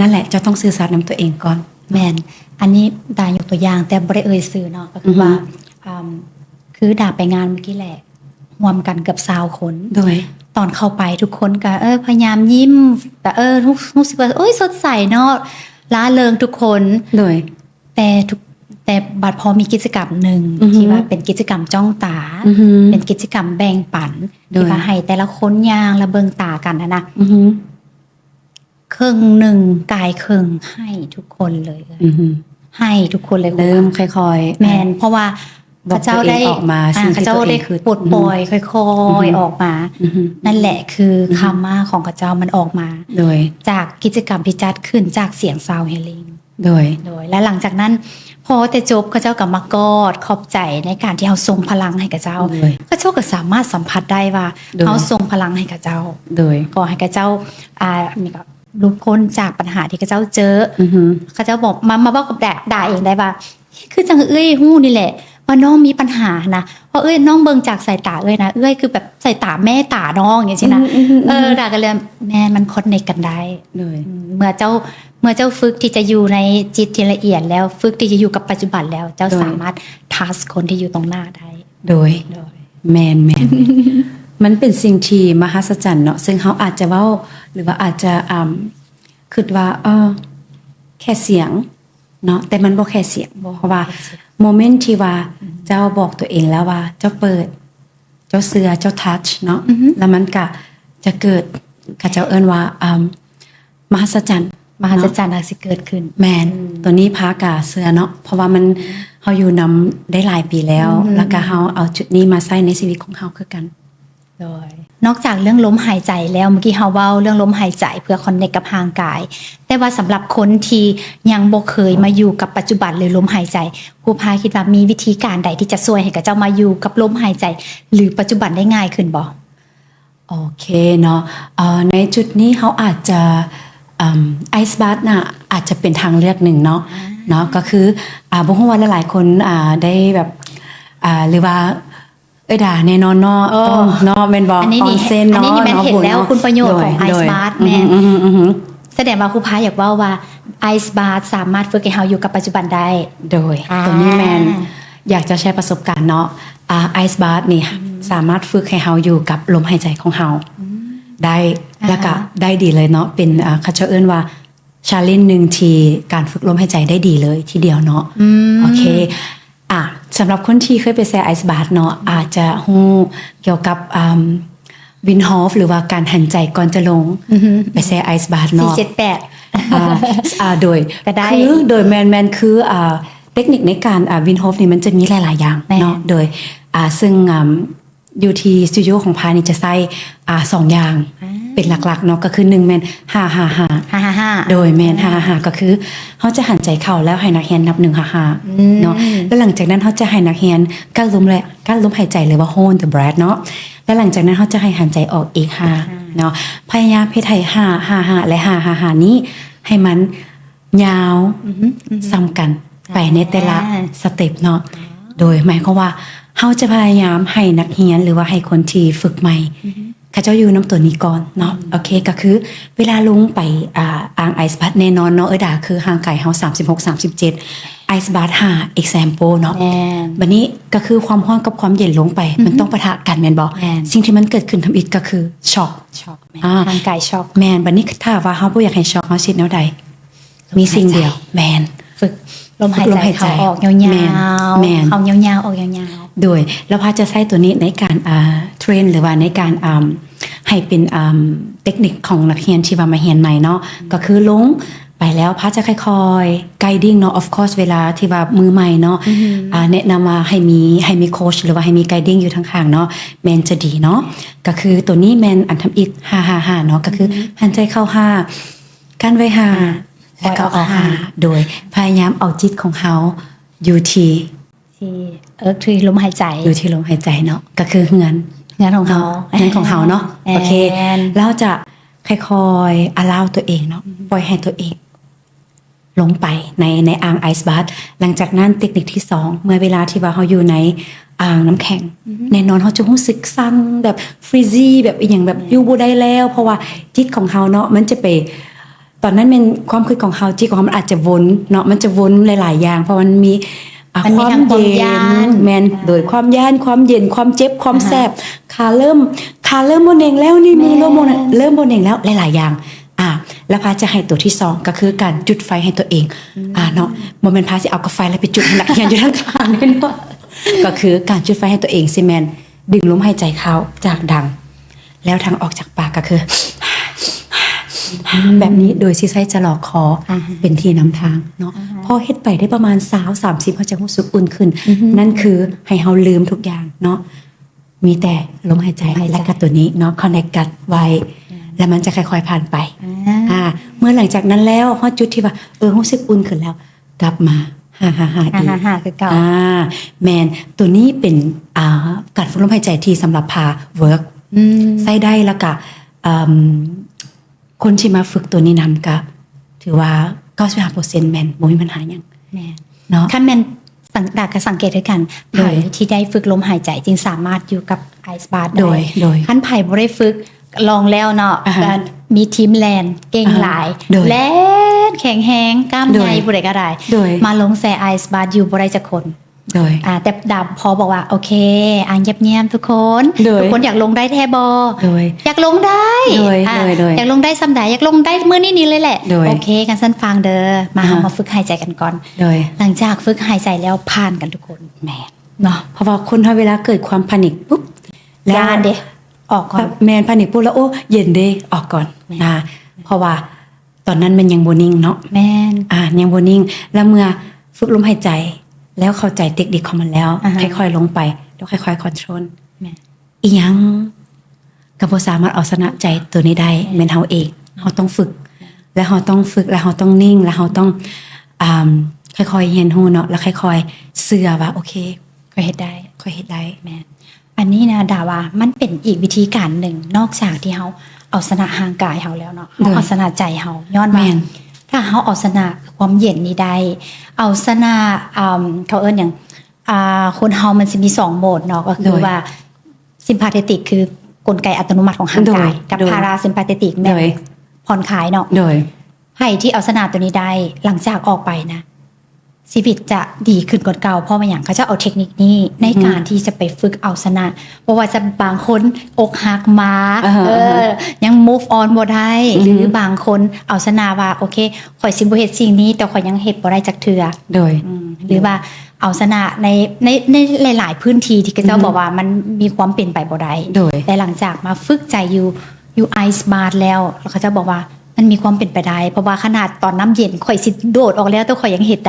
นั่นแหละจะต้องสื่อสารนำตัวเองก่อน แมนอันนี้ดายกตัวอย่างแต่บ่ได้เอ่ยซื้อเนาะก็คือว่าคือดาไปงานเมื่อกี้แหละรวมกันเกือบ20 คน โดย ตอนเข้าไปทุกคนก็พยายามยิ้มแต่รู้สึกว่าโอ้ยสดใสเนาะล้าเริงทุกคน โดย แต่บัดพอมีกิจกรรมหนึ่ง อือฮึ ที่ว่าเป็นกิจกรรมจ้องตา อือฮึ เป็นกิจกรรมแบ่งปัน โดย ที่ว่าให้แต่ละคนย่างและเบิงตากันนะ อือหือ ครึ่งหนึ่งกายครึ่งให้ทุกคนเลย อือหือ ให้ทุกคนเลย เริ่มค่อยๆ แมนเพราะว่า บอก พระเจ้าได้ ตัวเองออกมาสิ่งที่ พระเจ้า ตัวเอง ได้ คือ ปลดปล่อยค่อยๆออกมา อือหือ นั่นแหละคือคำมาของพระเจ้ามันออกมา โดย จากกิจกรรมที่จัดขึ้นจากเสียงซาวเฮลิง โดย และหลังจากนั้น พอแต่จบพระเจ้ากับมากอดขอบใจในการที่เขาทรงพลังให้กับเจ้า โดย พระเจ้าก็สามารถสัมผัสได้ว่า โดย เขาทรงพลังให้กับเจ้า โดย ก็ให้กับเจ้านี่ก็รู้พ้นจากปัญหาที่กับเจ้าเจอ อือหือ เขาเจ้าบอกมาบอกกับด่าเองได้ว่าคือจังฮู้นี่แหละว่าน้องมีปัญหานะเพราะน้องเบิ่งจากสายตานะคือแบบสายตาแม่ตาน้องอย่างนี้นะด่ากันเลยแม่มันคอนเนคกันได้ โดย เมื่อเจ้าฝึกที่จะอยู่ในจิตที่ละเอียดแล้วฝึกที่จะอยู่กับปัจจุบันแล้ว เจ้า โดย สามารถทัสคนที่อยู่ตรงหน้าได้ โดย แมน มันเป็นสิ่งที่มหัศจรรย์เนาะซึ่งเขาอาจจะเว้าหรือว่าอาจจะคิดว่าแค่เสียงเนาะแต่มันบ่แค่เสียงเพราะว่าโมเมนต์ที่ว่าเจ้าบอกตัวเองแล้วว่า เจ้าเปิด เจ้าเสือเจ้าทัชเนาะแล้วมันก็จะเกิดกับเจ้าเอิ้นว่ามหัศจรรย์ มหัศจรรย์อาจจะเกิดขึ้น แมนตัวนี้พากาเสือเนาะเพราะว่ามันเฮาอยู่นำได้หลายปีแล้ว แล้วก็เฮาเอาจุดนี้มาใช้ในชีวิตของเฮาคือกัน โดยนอกจากเรื่องลมหายใจแล้วเมื่อกี้เฮาเว้าเรื่องลมหายใจเพื่อคอนเนคกับร่างกาย แต่ว่าสำหรับคนที่ยังบ่เคยมาอยู่กับปัจจุบันหรือลมหายใจครูพาคิดว่ามีวิธีการใดที่จะช่วยให้กับเจ้ามาอยู่กับลมหายใจ หรือปัจจุบันได้ง่ายขึ้นบ่ โอเคเนาะในจุดนี้เขาอาจจะไอซ์บัสน่ะอาจจะเป็นทางเลือกหนึ่งเนาะก็คือบ่ฮู้ว่าหลายๆคนได้แบบหรือว่าด่าแน่นอนเนาะเนาะแม่นบ่ อันนี้นี่ เส้น อัน เนาะ นี้นี่แม่นเห็นแล้วคุณประโยชน์ของไอซ์บาร์แม่น แสดงว่าครูพาอยากว่าไอซ์บาร์สามารถฝึกให้เฮาอยู่กับปัจจุบันได้ โดยตัวนี้แมนอยากจะแชร์ประสบการณ์เนาะไอซ์บาร์นี่สามารถฝึกให้เฮาอยู่กับลมหายใจของเฮาได้แล้วก็ได้ดีเลยเนาะเป็นเขาจะเอิ้นว่าชาเลนจ์หนึ่งที่การฝึกลมหายใจได้ดีเลยทีเดียวเนาะโอเคสำหรับคนที่เคยไปแซ่ไอซ์บาร์เนาะอาจจะฮู้เกี่ยวกับวินฮอฟหรือว่าการหันใจก่อนจะลงไปแซ่ไอซ์บาร์เนาะ 478 โดย ก็ได้ คือโดยแมนคือเทคนิคในการวินฮอฟนี่มันจะมีหลายๆอย่างเนาะโดยซึ่งอยู่ที่สตูดิโอของพานี่จะใช้2อย่างเป็นหลักๆเนาะก็คือ1แม่น555 โดยแม่น555ก็คือเขาจะหันใจเข้าแล้วให้นักเรียนนับ155เนาะแล้วหลังจากนั้นเขาจะให้นักเรียนกั้นลมหายใจหรือว่า hold the breath เนาะแล้วหลังจากนั้นเขาจะให้หันใจออกอีก5เนาะพยายามเฮ็ดให้555และ555นี้ให้มันยาวซ้ำกันไปในแต่ละสเต็ปเนาะโดยหมายความว่าเฮาจะพยายามให้นักเรียนหรือว่าให้คนที่ฝึกใหม่เขาเจ้าอยู่น้ำตัวนี้ก่อนเนาะโอเคก็คือเวลาลงไปอ่างไอซ์บัตแน่นอนเนาะด่าคือห่างไกลเฮา36-37ไอซ์บัต5 example เนาะบัดนี้ก็คือความร้อนกับความเย็นลงไปมันต้องปะทะกันแม่นบ่สิ่งที่มันเกิดขึ้นทำอีกก็คือช็อก ร่างกายช็อก แม่นบัดนี้ถ้าว่าเฮาบ่อยากให้ช็อกเฮาสิแนวใดมีสิ่งเดียวแม่น ฝึกลมหายใจเข้าออกยาวๆ แม่น เข้ายาวๆออกยาวๆ โดยแล้วพาจะใช้ตัวนี้ในการเทรนหรือว่าในการให้เป็นเทคนิคของนักเรียนที่ว่ามาเรียนใหม่เนาะก็คือลงไปแล้วพาจะค่อยๆ guiding เนาะ of course เวลาที่ว่ามือใหม่เนาะแนะนำว่าให้มีโค้ชหรือว่าให้มี guiding อยู่ทางข้างเนาะแมนจะดีเนาะก็คือตัวนี้แมนอันทำอิด555เนาะก็คือหันใจเข้า5กั้นไว้5แล้วก็ออก5โดยพยายามเอาจิตของเขาอยู่ที่ลมหายใจ อยู่ที่ลมหายใจเนาะก็คือเงินของเขาเนาะโอเคแล้วจะค่อยๆ allow ตัวเองเนาะปล่อยให้ตัวเอง ลงไปในอ่างไอซ์บาร์หลังจากนั้นเทคนิคที่2เมื่อเวลาที่ว่าเขาอยู่ในอ่างน้ำแข็งแน่นอนเขาจะรู้สึกสั่นแบบฟรีซี่แบบอหย่างแบบอยู่บ่ได้แล้ว เพราะว่าจิตของเขาเนาะมันจะไปตอนนั้นเป็นความคิดของเขาจิตของเขามันอาจจะวนเนาะมันจะวนหลายๆอย่างเพราะมันมีมันมีทั้งความย้าน แมนโดยความย่านความเย็นความเจ็บความแสบขาเริ่มบนเองแล้วนี่มือเริ่มบนเองแล้วหลายๆอย่างแล้วพาจะให้ตัวที่2ก็คือการจุดไฟให้ตัวเองเนาะบ่แม่นพาสิเอากาแฟแล้วไปจุดให้หนักอย่างอยู่ทางข้างนี่เนาะก็คือการจุดไฟให้ตัวเองสิแม่นดึงลมหายใจเข้าจากดังแล้วทางออกจากปากก็คือแบบนี้โดยสิใช้จะหลอกคอเป็นที่นำทางเนาะพอเฮ็ดไปได้ประมาณ20-30เขาจะรู้สึกอุ่นขึ้นนั่นคือให้เฮาลืมทุกอย่างเนาะมีแต่ลมหายใจและกับตัวนี้เนาะคอนเนคกันไว้แล้วมันจะค่อยๆผ่านไปเมื่อหลังจากนั้นแล้วฮอดจุดที่ว่ารู้สึกอุ่นขึ้นแล้ว กลับมาอีกคือเก่าแมนตัวนี้เป็นการฝึกลมหายใจที่สำหรับพาเวิร์กใส่ได้แล้วก็คนที่มาฝึกตัวนี้นำก็ถือว่า 95% แมนบ่มีปัญหาหยังแมนเนาะคันแมนสังเกตด้วยกันไผ่ที่ได้ฝึกลมหายใจจึงสามารถอยู่กับไอซ์บาร์ได้โดยคันไผ่บ่ได้ฝึกลองแล้วเนาะมีทีมแลนเก่งหลายแล่นแข็งแรงกล้ามใหญ่บ่ได้ก็ได้มาลงแซ่ไอซ์บาร์อยู่บ่ได้จักคนแต่ดาบพอบอกว่าโอเคเงียบๆทุกคนอยากลงได้แท้บ่อยากลงได้อยากลงได้ซ้ำใดอยากลงได้มื้อนี้เลยแหละโอเคกันซั่นฟังเด้อมาเฮามาฝึกหายใจกันก่อนหลังจากฝึกหายใจแล้วผ่านกันทุกคนแม่เนาะเพราะว่าคนเวลาเกิดความแพนิคปุ๊บแล้วเด้ออกก่อนแมนแพนิคปุ๊บแล้วโอ้เย็นเด้ออกก่อนเพราะว่าตอนนั้นมันยังบ่นิ่งเนาะแม่นยังบ่นิ่งแล้วเมื่อฝึกลมหายใจแล้วเข้าใจเทคนิคของมันแล้วค่อยๆลงไปแล้วค่อยๆคอนโทรลอีหยังก็บ่สามารถเอาชนะใจตัวนี้ได้แม่นเฮาเองเฮาต้องฝึกแล้วเฮาต้องฝึกแล้วเฮาต้องนิ่งแล้วเฮาต้องค่อยๆเรียนรู้เนาะแล้วค่อยๆเชื่อว่าโอเคค่อยเฮ็ดได้แม่อันนี้นะดาว่ามันเป็นอีกวิธีการหนึ่งนอกจากที่เฮาเอาชนะร่างกายเฮาแล้วเนาะเอาชนะใจเฮาย้อนว่าถ้าเฮาเอาชนะความเย็นนี้ได้เอาชนะเขาเอิ้นหยังคนเฮามันสิมี2โหมดเนาะก็คือว่าซิมพาเทติกคือกลไกอัตโนมัติของร่างกายกับพาราซิมพาเทติกแม่ผ่อนคลายเนาะไผที่เอาชนะตัวนี้ได้หลังจากออกไปนะชีวิตจะดีขึ้นกว่าเก่าเพราะว่าอย่างเขาจะเอาเทคนิคนี้ในการที่จะไปฝึกเอาชนะเพราะว่าจะบางคนอกหักมายัง move on บ่ได้หรือบางคนเอาชนะว่าโอเคข่อยสิบ่เฮ็ดสิ่งนี้แต่ข่อยยังเฮ็ดบ่ได้จักเทื่อหรือว่าเอาชนะในหลายๆพื้นที่ที่เขาเจ้าบอกว่ามันมีความเป็นไปบ่ได้แต่หลังจากมาฝึกใจอยู่ไอซ์บาร์แล้วเขาจะบอกว่ามันมีความเป็นไปได้เพราะว่าขนาดตอนน้ำเย็นข่อยสิโดดออกแล้วแต่ข่อยยังเฮ็ดไ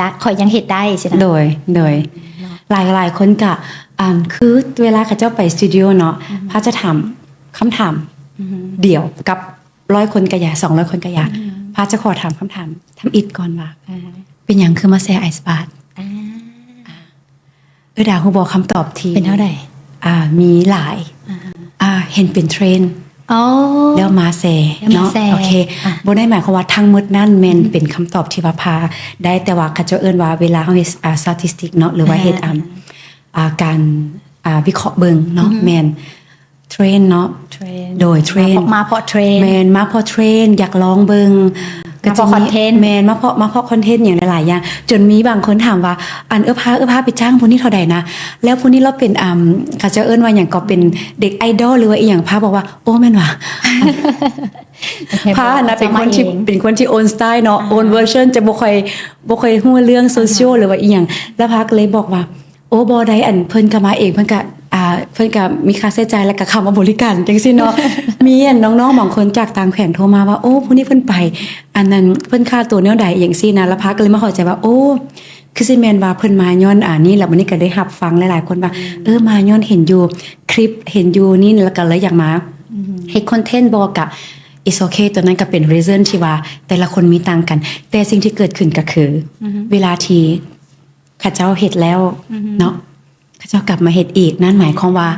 ด้ใช่มั้ยโดยหลายคนก็คือเวลาเขาเจ้าไปสตูดิโอเนาะพาจะถามคำถามเดี่ยวกับ100คนก็อย่า200คนก็อย่าพาจะขอถามคำถามทำอิฐก่อนว่าเป็นหยังคือมาแซ่ไอซ์บาร์ดาวฮู้บ่คำตอบที่เป็นเท่าใดมีหลายเห็นเป็นเทรนด์แล้วมาแซ่เนาะโอเคบ่ได้หมายความว่าทั้งหมดนั้นแม่นเป็นคำตอบที่ว่าพาได้แต่ว่าเขาจะเอิ้นว่าเวลาเฮาเฮ็ดstatistic เนาะหรือว่าเฮ็ดการวิเคราะห์เบิ่งเนาะแม่นเทรนเนาะโดยเทรนมาเพราะเทรนแม่นมาเพราะเทรนอยากลองเบิ่งก็จะคอนเทนต์แม่นมาเพราะคอนเทนต์อย่างหลายๆอย่างจนมีบางคนถามว่าพาไปจ้างผู้นี้เท่าใดนะแล้วผู้นี้เราเป็นเขาจะเอิ้นว่าหยังก็เป็นเด็กไอดอลหรือว่าอีหยังพาบอกว่าโอ้แม่นว่าพานะเป็นคนที่โอนสไตล์เนาะโอนเวอร์ชันจะบ่ค่อยฮู้เรื่องโซเชียลหรือว่าอีหยังแล้วพาก็เลยบอกว่าโอ้บ่ได้เพิ่นก็มาเองเพิ่นก็มีค่าใช้จ่ายแล้วก็เข้ามาบริการจังซี่เนาะ มีน้องๆบางคนจากต่างแขวงโทรมาว่าโอ้ผู้นี้เพิ่นไปอันนั้นเพิ่นค่าตัวแนวใดอย่างซี่นะแล้วพาก็เลยมาเข้าใจว่าโอ้คือสิแม่นว่าเพิ่นมาย้อนนี่แล้ววันนี้ก็ได้รับฟังหลายๆคนว่ามาย้อนเห็นอยู่คลิปเห็นอยู่นี่แล้วก็เลยอยากมาเฮ็ดคอนเทนต์บอกกับIt's okay ตัวนั้นก็เป็น reason ที่ว่าแต่ละคนมีต่างกันแต่สิ่งที่เกิดขึ้นก็คือเวลาที่ข้าเจ้าเฮ็ดแล้วเนาะข้าเจ้ากลับมาเฮ็ดอีกนั่นหมายความว่า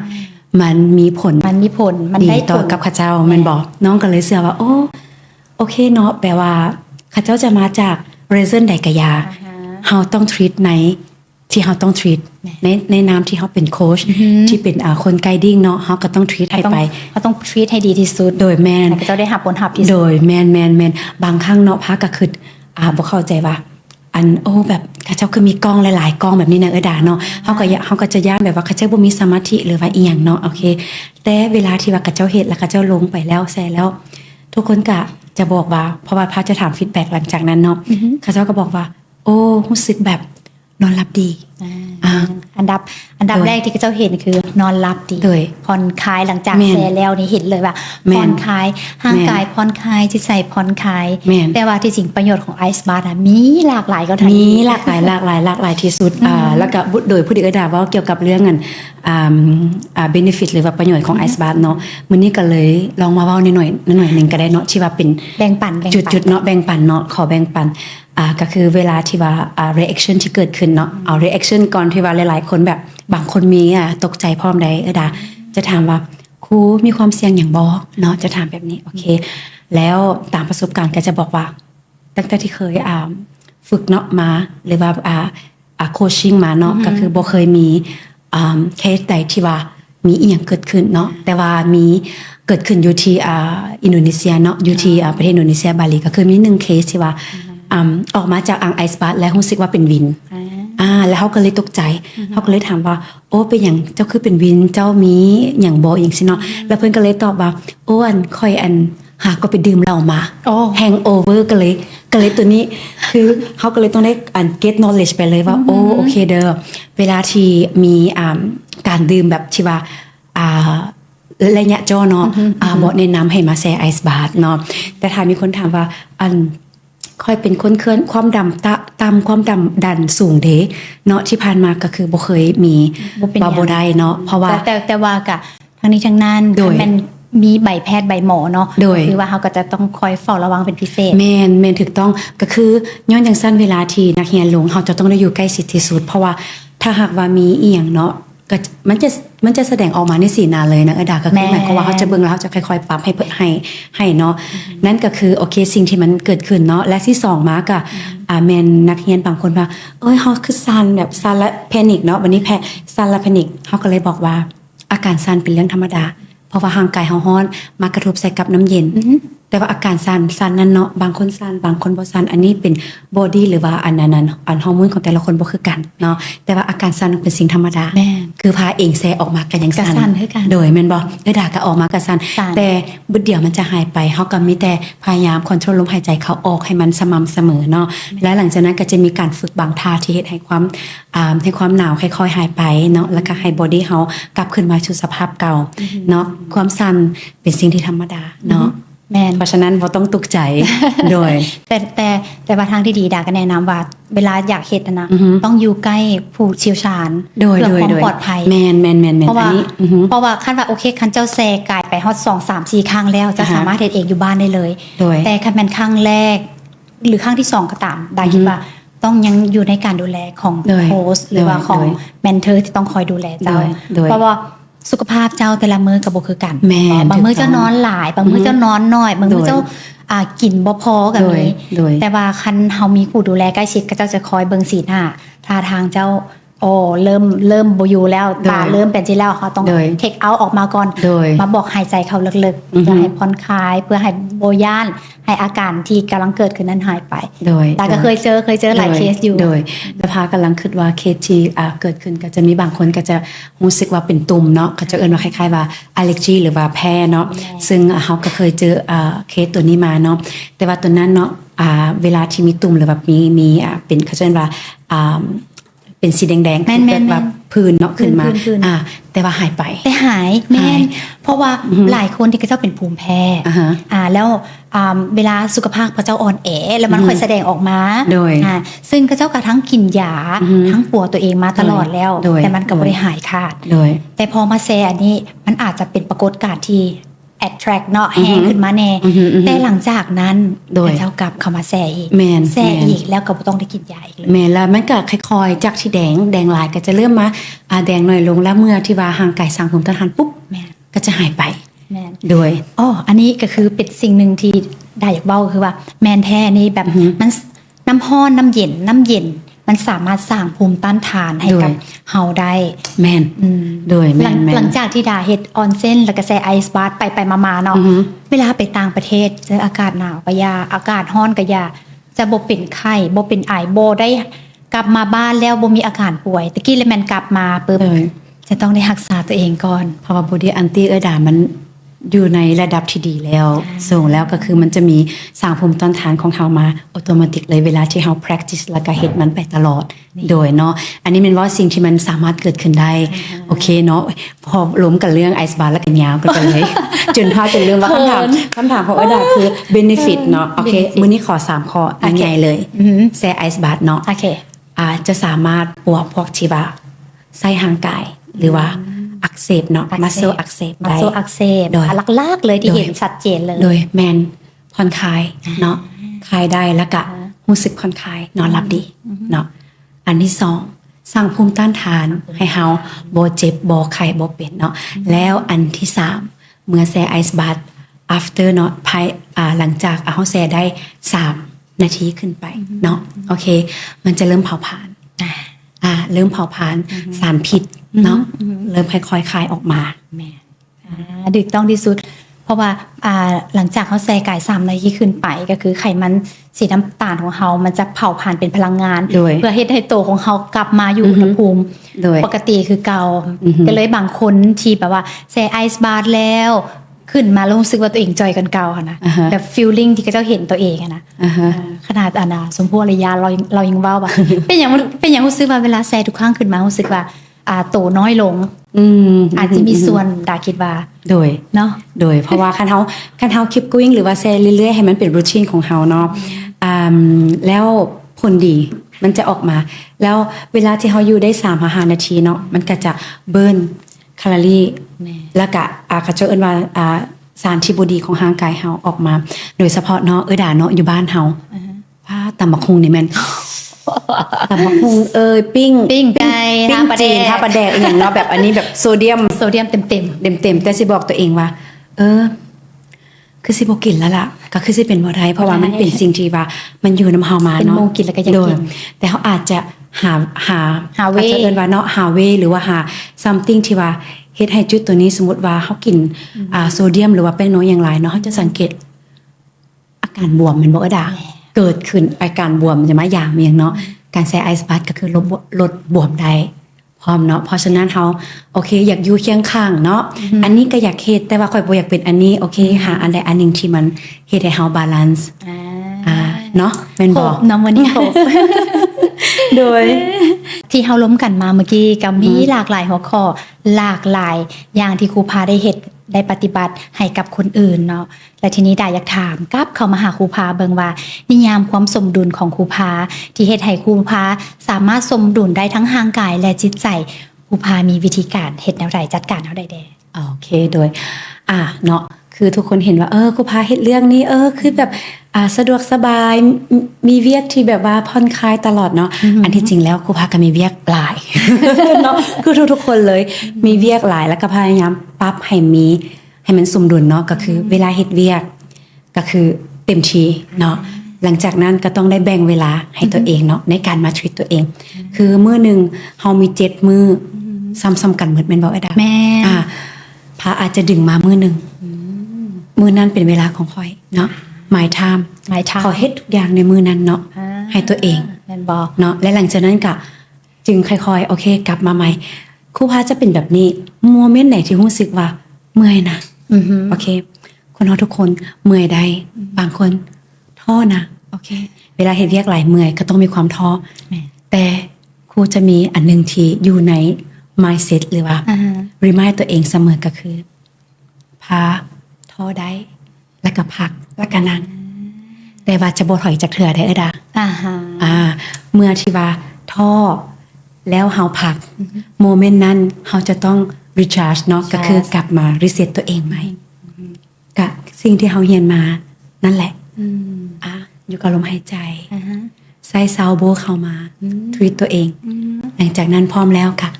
มันมีผลมันได้ต่อกับข้าเจ้าแม่นบ่น้องก็เลยเชื่อว่าโอ้โอเคเนาะแปลว่าข้าเจ้าจะมาจาก reason ใดก็อยาเฮาต้อง treat ไหนที่เฮาต้อง treat ในนามที่เฮาเป็นโค้ชที่เป็นคนไกด์ดิ้งเนาะเฮาก็ต้อง treat ให้ไป เขาต้อง treat ให้ดีที่สุด โดยแมน ให้เจ้าได้รับผลลัพธ์ที่สุด โดยแมนบางครั้งเนาะพาก็คือบ่เข้าใจว่าอันแบบเขาเจ้าคือมีกล้องหลายๆกล้องแบบนี้นะดาเนาะเฮาก็จะย่านแบบว่าเขาเจ้าบ่มีสมาธิหรือว่าอีหยังเนาะโอเคแต่เวลาที่ว่าเขาเจ้าเฮ็ดแล้วเขาเจ้าลงไปแล้วแซ่แล้ว ทุกคนก็จะบอกว่าเพราะว่าพาจะถามฟีดแบ็กหลังจากนั้นเนาะเขาเจ้าก็บอกว่าโอ้รู้สึกแบบนอนหลับดีอันดับแรกที่เจ้าเห็นคือนอนหลับดีผ่อนคลายหลังจากแซ่แล้วนี่เห็นเลยว่าผ่อนคลายร่างกายผ่อนคลายจิตใจผ่อนคลายแต่ว่าที่จริงประโยชน์ของไอซ์บาร์มีหลากหลายก็ทันมีหลากหลายที่สุดแล้วก็โดยผู้ดีก็ด่าว่าเกี่ยวกับเรื่องbenefit หรือว่าประโยชน์ของไอซ์บาร์เนาะมื้อนี้ก็เลยลองมาเว้าหน่อยนึงก็ได้เนาะที่ว่าเป็นแบ่งปันจุดเนาะแบ่งปันเนาะขอแบ่งปันก็คือเวลาที่ว่าreaction ที่เกิดขึ้นเนาะเอา reaction ก่อนที่ว่าหลายๆคนแบบบางคนมีตกใจพร้อมใดดาจะถามว่าครูมีความเสี่ยงอย่างบ่เนาะจะถามแบบนี้โอเคแล้วตามประสบการณ์ก็จะบอกว่าตั้งแต่ที่เคยฝึกเนาะมาหรือว่าโคชชิ่งมาเนาะก็คือบ่เคยมีเคสใดที่ว่ามีอีหยังเกิดขึ้นเนาะแต่ว่ามีเกิดขึ้นอยู่ที่อินโดนีเซียเนาะอยู่ที่ประเทศอินโดนีเซียบาหลีก็คือมี1เคสที่ว่าออกมาจากไอซ์บาร์แล้วรู้สึกว่าเป็นวินแล้วเขาก็เลยตกใจเขาก็เลยถามว่าโอ้เป็นอย่างเจ้าคือเป็นวินเจ้ามีอย่างบ่อย่างสิเนาะแล้วเพิ่นก็เลยตอบว่าโอ้ค่อยหาก็ไปดื่มเหล้ามาแฮงโอเวอร์ก็เลยตัวนี้คือเขาก็เลยต้องได้get knowledge ไปเลยว่าโอเคเด้อเวลาที่มีการดื่มแบบที่ว่าระยะจ้อเนาะบ่แนะนำให้มาแซ่ไอซ์บาร์เนาะแต่ถ้ามีคนถามว่าค่อยเป็นคนเคลื่อนความดำต่ำความดันสูงเด้เนาะที่ผ่านมาก็คือบ่เคยมีบ่ได้เนาะเพราะว่าแต่ว่ากะทั้งนี้ทั้งนั้นมันมีใบแพทย์ใบหมอเนาะคือว่าเฮาก็จะต้องคอยเฝ้าระวังเป็นพิเศษแม่นถูกต้องก็คือย้อนจังซั่นเวลาที่นักเรียนลงเฮาจะต้องได้อยู่ใกล้ชิดที่สุดเพราะว่าถ้าหากว่ามีอีหยังเนาะก็มันจะแสดงออกมาในสีหน้าเลยนะดาก็คือหมายความว่าเขาจะเบิ่งแล้วเขาจะค่อยๆปรับให้เนาะนั่นก็คือโอเคสิ่งที่มันเกิดขึ้นเนาะและที่2มาก็แม่นนักเรียนบางคนว่าเฮาคือสั่นแบบสั่นและแพนิคเนาะวันนี้สั่นและแพนิคเฮาก็เลยบอกว่าอาการสั่นเป็นเรื่องธรรมดาเพราะว่าร่างกายเฮาร้อนมากระทบใส่กับน้ำเย็นแต่ว่าอาการสั่นนั้นเนาะบางคนสั่นบางคนบ่สั่นอันนี้เป็นบอดี้หรือว่าอันนั้นฮอร์โมนของแต่ละคนบ่คือกันเนาะแต่ว่าอาการสั่นเป็นสิ่งธรรมดาคือพาเองแซออกมากันอย่างสั่นโดยแม่นบ่ด่าก็ออกมาก็สั่นแต่บึดเดียวมันจะหายไปเฮาก็มีแต่พยายามคอนโทรลลมหายใจเข้าออกให้มันสม่ำเสมอเนาะและหลังจากนั้นก็จะมีการฝึกบางท่าที่เฮ็ดให้ความหนาวค่อยๆหายไปเนาะแล้วก็ให้บอดี้เฮากลับขึ้นมาสู่สภาพเก่าเนาะความสั่นเป็นสิ่งที่ธรรมดาเนาะแม่นเพราะฉะนั้นบ่ต้องตกใจโดยแต่ว่าทางที่ดีดาก็แนะนำว่าเวลาอยากเฮ็ดนะต้องอยู่ใกล้ผู้เชี่ยวชาญเพื่อความปลอดภัยแม่นเพราะว่าคันว่าโอเคคันเจ้าแซกายไปฮอด2 3 4ครั้งแล้วจะสามารถเฮ็ดเองอยู่บ้านได้เลยแต่คันแม่นครั้งแรกหรือครั้งที่2ก็ตามดาคิดว่าต้องยังอยู่ในการดูแลของโฮสต์หรือว่าของเมนเทอร์ที่ต้องคอยดูแลเจ้าเพราะว่าสุขภาพเจ้าแต่ละมื้อก็บ่คือกันบางมื้อเจ้านอนหลายบางมื้อเจ้านอนน้อยบางมื้อเจ้ากินบ่พอกันเลยแต่ว่าคันเฮามีผู้ดูแลใกล้ชิดก็เจ้าจะคอยเบิ่งสีหน้าท่าทางเจ้าเริ่มบ่อยู่แล้วตาเริ่มเป็นสิแล้วเขาต้องเทคเอาท์ออกมาก่อนมาบอกหายใจเข้าลึกๆเพื่อให้ผ่อนคลายเพื่อให้บ่ย่านให้อาการที่กำลังเกิดขึ้นนั้นหายไปแต่ก็เคยเจอหลายเคสอยู่โดยแล้วพากำลังคิดว่าเคสที่เกิดขึ้นก็จะมีบางคนก็จะรู้สึกว่าเป็นตุ่มเนาะก็จะเอิ้นว่าคล้ายๆว่าอัลเลอร์จีหรือว่าแพ้เนาะซึ่งเฮาก็เคยเจอเคสตัวนี้มาเนาะแต่ว่าตัวนั้นเนาะเวลาที่มีตุ่มหรือแบบมีเป็นเขาเรียกว่าเป็นสีแดงๆแบบพื้นเนาะขึ้นมาแต่ว่าหายไปแต่หายแม่นเพราะว่าหลายคนที่เขาเจ้าเป็นภูมิแพ้แล้วเวลาสุขภาพเขาเจ้าอ่อนแอแล้วมันค่อยแสดงออกมาซึ่งเขาเจ้าก็ทั้งกินยาทั้งปัวตัวเองมาตลอดแล้วแต่มันก็บ่ได้หายขาดแต่พอมาแซอันนี้มันอาจจะเป็นปรากฏการณ์ที่attract เนาะแห้งขึ้นมาแน่แต่หลังจากนั้นเจ้ากลับเข้ามาแซ่อีกแล้วก็บ่ต้องได้กินยาอีกเลยแม่นแล้วมันก็ค่อยๆจากที่แดงหลายก็จะเริ่มมาแดงน้อยลงแล้วเมื่อที่ว่าห่างไกลสร้างภูมิต้านทานปุ๊บก็จะหายไปแม่นโดยอันนี้ก็คือเป็นสิ่งนึงที่ได้อยากเว้าคือว่าแม่นแท้นี่แบบ น้ำร้อนน้ำเย็นมันสามารถสร้างภูมิต้านทานให้กับเฮาได้ แม่น อืม โดยแม่น หลังจากที่ดาเฮ็ดออนเซ็นแล้วก็แช่ไอซ์บาร์ไปมาๆเนาะ อือฮึ เวลาไปต่างประเทศเจออากาศหนาวก็ยาอากาศร้อนก็ยาจะบ่เป็นไข้บ่เป็นไอบ่ได้กลับมาบ้านแล้วบ่มีอาการป่วยตะกี้เลยแม่นกลับมาปึ๊บ เลย จะต้องได้รักษาตัวเองก่อน เพราะว่าบอดี้อันตี้ดามันอยู่ในระดับที่ดีแล้วสูงแล้วก็คือมันจะมีสร้างภูมิต้านทานของเฮามาอัตโนมัติเลยเวลาที่เฮา practice แล้วก็เฮ็ดมันไปตลอดโดยเนาะอันนี้เป็นว่าสิ่งที่มันสามารถเกิดขึ้นได้โอเคเนาะพอล้มกันเรื่องไอซ์บาร์แล้วกันยาวกันไปเลย จนพาจนลืมว่าคำถามของดาคือ benefit เนาะโอเค benefit มื้อนี้ขอ3ข้อง่ายๆเลย อือฮึ แซ่ไอซ์บาร์เนาะ โอเค จะสามารถปวดพวกที่ว่าไส้ห่างกายหรือว่าอักเสบเนาะมัสเซลอักเสบ มัส ได้ โซอักเสบ โดย ลากๆเลยที่ โดย เห็นชัดเจนเลย โดยแมนผ่อนคลายเนาะคลายได้แล้วก็รู้สึกผ่อนคลายนอนหลับดีเนาะอันที่สองสร้างภูมิต้านทานให้เฮาบ่เจ็บบ่ไข้บ่เป็นเนาะแล้วอันที่สามเมื่อแช่ไอซ์บาร์ after เนาะภายหลังจากเฮาแช่ได้3นาทีขึ้นไปเนาะโอเค มันจะเริ่มเผาผลาญเริ่มเผาผลาญสารพิษเนาะเริ่มค่อยๆคลายออกมา แม่ดึกต้องที่สุด เพราะว่าหลังจากเขาแซกาย3 นาทีขึ้นไปก็คือไขมันสีน้ำตาลของเขามันจะเผาผ่านเป็นพลังงาน โดย เพื่อให้ให้ตัวของเขากลับมาอยู่อุณหภูมิ โดย ปกติคือเก่า อือฮึ ก็เลยบางคนที่แบบว่าแซไอซ์บาร์แล้วขึ้นมาแล้วรู้สึกว่าตัวเองจอยกันเก่าค่ะนะ อ่าฮะ แบบฟีลลิ่งที่เขาเจ้าเห็นตัวเองอะนะ อ่าฮะ ขนาดสมพวระยาเรายังเว้าว่า เป็นอย่างรู้สึกว่าเวลาแซทุกครั้งขึ้นมารู้สึกว่าโตน้อยลง อาจจะมีส่วนดาคิดว่า โดย เนาะ โดยเพราะว่าคันเฮาคิปกุ้งหรือว่าแซเรื่อยๆให้มันเป็นรูทีนของเฮาเนาะแล้วผลดีมันจะออกมา แล้วเวลาที่เฮาอยู่ได้3-5 นาทีเนาะมันก็จะเบิร์นแคลอรี่ แม่ แล้วก็เขาจะเอิ้นว่าสารที่บ่ดีของร่างกายเฮาออกมา โดยเฉพาะเนาะด่าเนาะอยู่บ้านเฮาว่าตำบักหุ่งนี่แม่น ตำบักหุ่งปิ้ง ปิ้งไก่ ปิ้ง ทาปลาแด จีน ก ทาปลาแดกอหย่างเนาะแบบอันนี้แบบโซเดียม โซเดียมเต็ม เต็มแต่สิบอกตัวเองว่า คือสิบ่กินแล้วล่ะ ก็คือสิเป็นบ่ได้เพราะว่ามันเป็นสิ่งที่ว่ามันอยู่นำเฮามา เป็น เนาะ โมกินแล้วก็อยากกิน โดแต่เฮาอาจจะหา หา way เขาจะเอิ้นว่าเนาะหาเวหรือว่าหา something ที่ว่าเฮ็ดให้จุดตัวนี้สมมุติว่าเฮากินโซเดียมหรือว่าแป้งน้อยอย่างหลายเนาะเฮาจะสังเกต อาการบวมแมันบ่ดาเกิดขึ้นอาการบวมจะมาอย่างเมียงเนาะการใช้ไอซ์บัตก็คือลดบวมได้พร้อมเนาะเพราะฉะนั้นเฮาโอเคอยากอยู่เคียงข้างเนาะอันนี้ก็อยากเฮ็ดแต่ว่าข่อยบ่อยากเป็นอันนี้โอเคหาอันใดอันหนึงที่มันเฮ็ดให้เฮาบาลานซ์ ๆ เนาะแม่น โข บ่ บน้ำวันนี้โขบ โดย ที่เฮาล้มกันมาเมื่อกี้ก็มีหลากหลายหัวข้อหลากหลายอย่างที่ครูพาได้เฮ็ดได้ปฏิบัติให้กับคนอื่นเนาะและทีนี้ดาอยากถามกลับเข้ามาหาครูพาเบิ่งว่านิยามความสมดุลของครูพาที่เฮ็ดให้ครูพาสามารถสมดุลได้ทั้งร่างกายและจิตใจครูพามีวิธีการเฮ็ดแนวใดจัดการแนวใดแด โอเคโดยเนาะคือทุกคนเห็นว่ากูพาเฮ็ดเรื่องนี้คือแบบสะดวกสบายมีเวียกที่แบบว่าผ่อนคลายตลอดเนาะอันที่จริงแล้วครูพาก็มีเวียกหลาย เนาะคือทุกๆคนเลยมีเวียกหลายแล้วก็พยายามปรับให้มันสมดุลเนาะก็คือเวลาเฮ็ดเวียกก็คือเต็มที่เนาะหลังจากนั้นก็ต้องได้แบ่งเวลาให้ตัวเองเนาะในการมาทรีตตัวเอง คือมื้อหนึงเฮามี7มื้อซ้ำๆกันหมดแม่นบ่ไอ้ดา แม่ พระอาจจะดึงมามือหนึ่งมือนั้นเป็นเวลาของคอยเนาะหมายทาม หมายทาง ขอเฮ็ดทุกอย่างในมือนั้นเนาะให้ตัวเอง แม่นบ่ เนาะและหลังจากนั้นก็จึงค่อยๆโอเค กลับมาใหม่ครูพาจะเป็นแบบนี้โมเมนต์ไหนที่รู้สึกว่าเมื่อยนะ อือฮึ โอเคคนเราทุกคนเมื่อยได้บางคนท้อนะโอเค เวลาเฮ็ดเวียกหลายเมื่อยก็ต้องมีความท้อ แม่ แต่ครูจะมีอันหนึงที่อยู่ใน mindset หรือว่า remind ตัวเองเสมอก็คือพาท้อได้แล้วก็พักแล้วก็นั่งแต่ว่าจะบ่ถอยจากเถื่อได้ดา เมื่อที่ว่าท้อแล้วเฮาพักโมเมนต์นั้นเฮาจะต้อง recharge เนาะก็คือกลับมา reset ตัวเองใหม่กับสิ่งที่เฮาเรียนมานั่นแหละอยู่กับลมหายใจใส่ซาวโบเข้ามาทวีตตัวเองหลังจากนั้นพร้อมแล้วค่ะ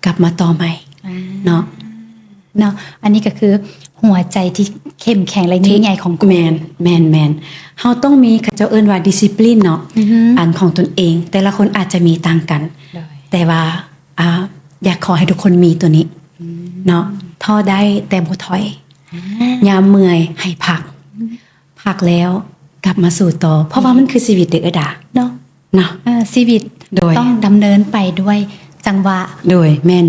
กลับมาต่อใหม่เนาะ เนาะอันนี้ก็คือ หัวใจที่เข้มแข็งและยิ่งใหญ่ของคุณ แมนเฮาต้องมีเขาเจ้าเอิ้นว่าดิสซิปลินเนาะอันของตนเอง แต่ละคนอาจจะมีต่างกัน แต่ว่าอยากขอให้ทุกคนมีตัวนี้เนาะท้อได้แต่บ่ถอยยามเมื่อยให้พักแล้วกลับมาสู่ต่อ เพราะว่ามันคือชีวิตเด็กดา เนาะ เนาะ ชีวิต โดย ต้องดำเนินไปด้วยจังหวะ โดยแมน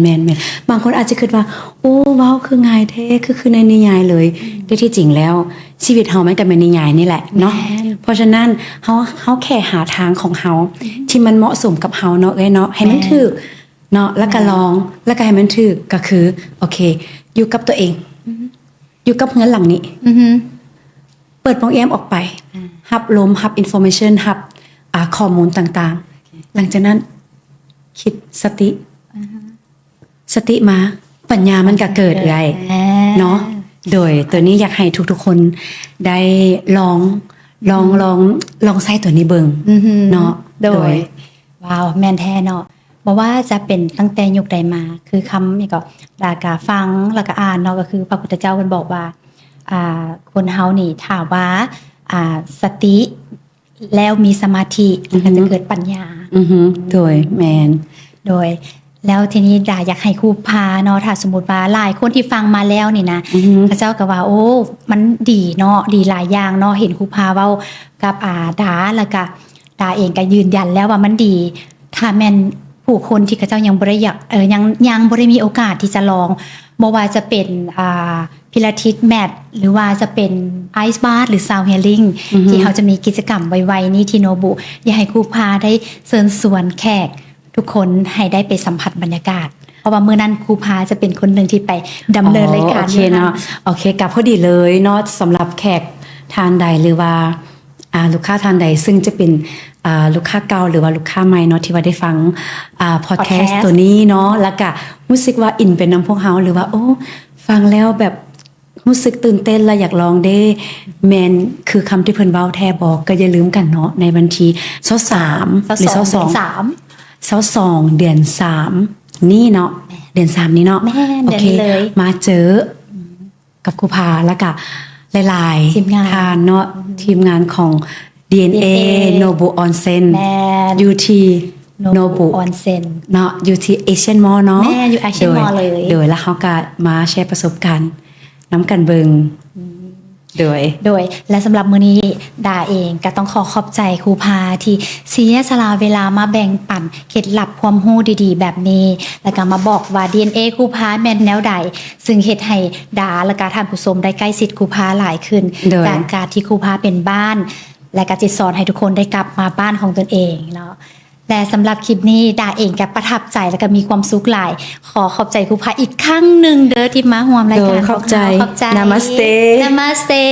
บางคนอาจจะคิดว่าโอ้ว้าวคือง่ายแท้คือในนิยายเลยแต่ที่จริงแล้วชีวิตเฮามันก็เป็นนิยายนี่แหละเนาะ แม่น เพราะฉะนั้นเฮาแค่หาทางของเฮาที่มันเหมาะสมกับเฮาเนาะเนาะให้มันถูกเนาะแล้วก็ลองแล้วก็ให้มันถูกก็คือโอเค อยู่กับตัวเองอยู่กับเฮือนหลังนี้ อือฮึ เปิดโปรแกรมออกไปรับลมรับอินโฟเมชันรับข้อมูลต่างๆ หลังจากนั้นคิดสติมาปัญญามันก็เกิดไงเนาะโดยตัวนี้อยากให้ทุกๆคนได้ลองใช้ตัวนี้เบิง อือฮึ เนาะ โดยว้าวแม่นแท้เนาะบ่ว่าจะเป็นตั้งแต่ยุคใดมา คือคำนี่ก็ดากาฟังแล้วก็อ่านเนาะก็คือพระพุทธเจ้าเพิ่นบอกว่าคนเฮานี่ถ้าว่าสติแล้วมีสมาธิก็จะเกิดปัญญา อือฮึโดยแมน โดยแล้วทีนี้ดาอยากให้ครูพาเนาะถ้าสมมุติว่าหลายคนที่ฟังมาแล้วนี่นะ อือฮึ พระเจ้าก็ว่าโอ้มันดีเนาะดีหลายอย่างเนาะเห็นครูพาเว้ากับดาแล้วก็ดาเองก็ยืนยันแล้วว่ามันดี ถ้าแม่นผู้คนที่เขาเจ้ายังบ่ได้อยากยังบ่ได้มีโอกาสที่จะลองบ่ว่าจะเป็นพิลาทิสแมทหรือว่าจะเป็นไอซ์บาร์หรือซาวเฮลิ่งที่เขาจะมีกิจกรรมไวๆนี้ที่โนบุอยากให้ครูพาได้เชิญชวนแขกทุกคนให้ได้ไปสัมผัสบรรยากาศ เพราะว่ามื้อนั้นครูพาจะเป็นคนหนึ่งที่ไปดำเนินรายการ โอเคเนาะโอเคกับพอดีเลยเนาะสำหรับแขกทานใดหรือว่าลูกค้าทานใดซึ่งจะเป็นลูกค้าเก่าหรือว่าลูกค้าใหม่เนาะที่ว่าได้ฟังพอดแคสต์ตัวนี้เนาะแล้วก็รู้สึกว่าอินเป็นน้ำพวกเฮาหรือว่าโอ้ฟังแล้วแบบรู้สึกตื่นเต้นและอยากลองเด้แมนคือคำที่เพิ่นเว้าแท้บอกก็อย่าลืมกันเนาะในวันที่23หรือ22เดือน3นี่เนาะเดือน3นี้เนาะ แม่น โอ เดือน เค นี้เลย มาเจอกับครูพาแล้วก็หลายๆ ทีมงาน ทานเนาะทีมงานของ DNA Nobu Onsen แม่น UT โนบุ Nobu ออนเซ็น เนาะ UT Asian Mall เนาะ แม่อยู่ Asian Mall เลย โดยแล้วเขาก็มาแชร์ประสบการณ์น้ำกันเบิงโดยและสำหรับมื้อนี้ดาเองก็ต้องขอบใจครูพาที่เสียสละเวลามาแบ่งปันเคล็ดลับความรู้ดีๆ แบบนี้ แล้วก็มาบอกว่า DNA ครูพาแม่นแนวใด ซึ่งเฮ็ดให้ดาและก็ท่านผู้ชมได้ใกล้ชิดครูพาหลายขึ้น โดย จากการที่ครูพาเป็นบ้าน และก็จิตสอนให้ทุกคนได้กลับมาบ้านของตนเองเนาะและสำหรับคลิปนี้ดาเองก็ประทับใจแล้วก็มีความสุขหลาย ขอขอบใจครูพาอีกครั้งหนึ่งเด้อที่มาร่วมรายการ ขอบใจ ขอบใจ Namaste Namaste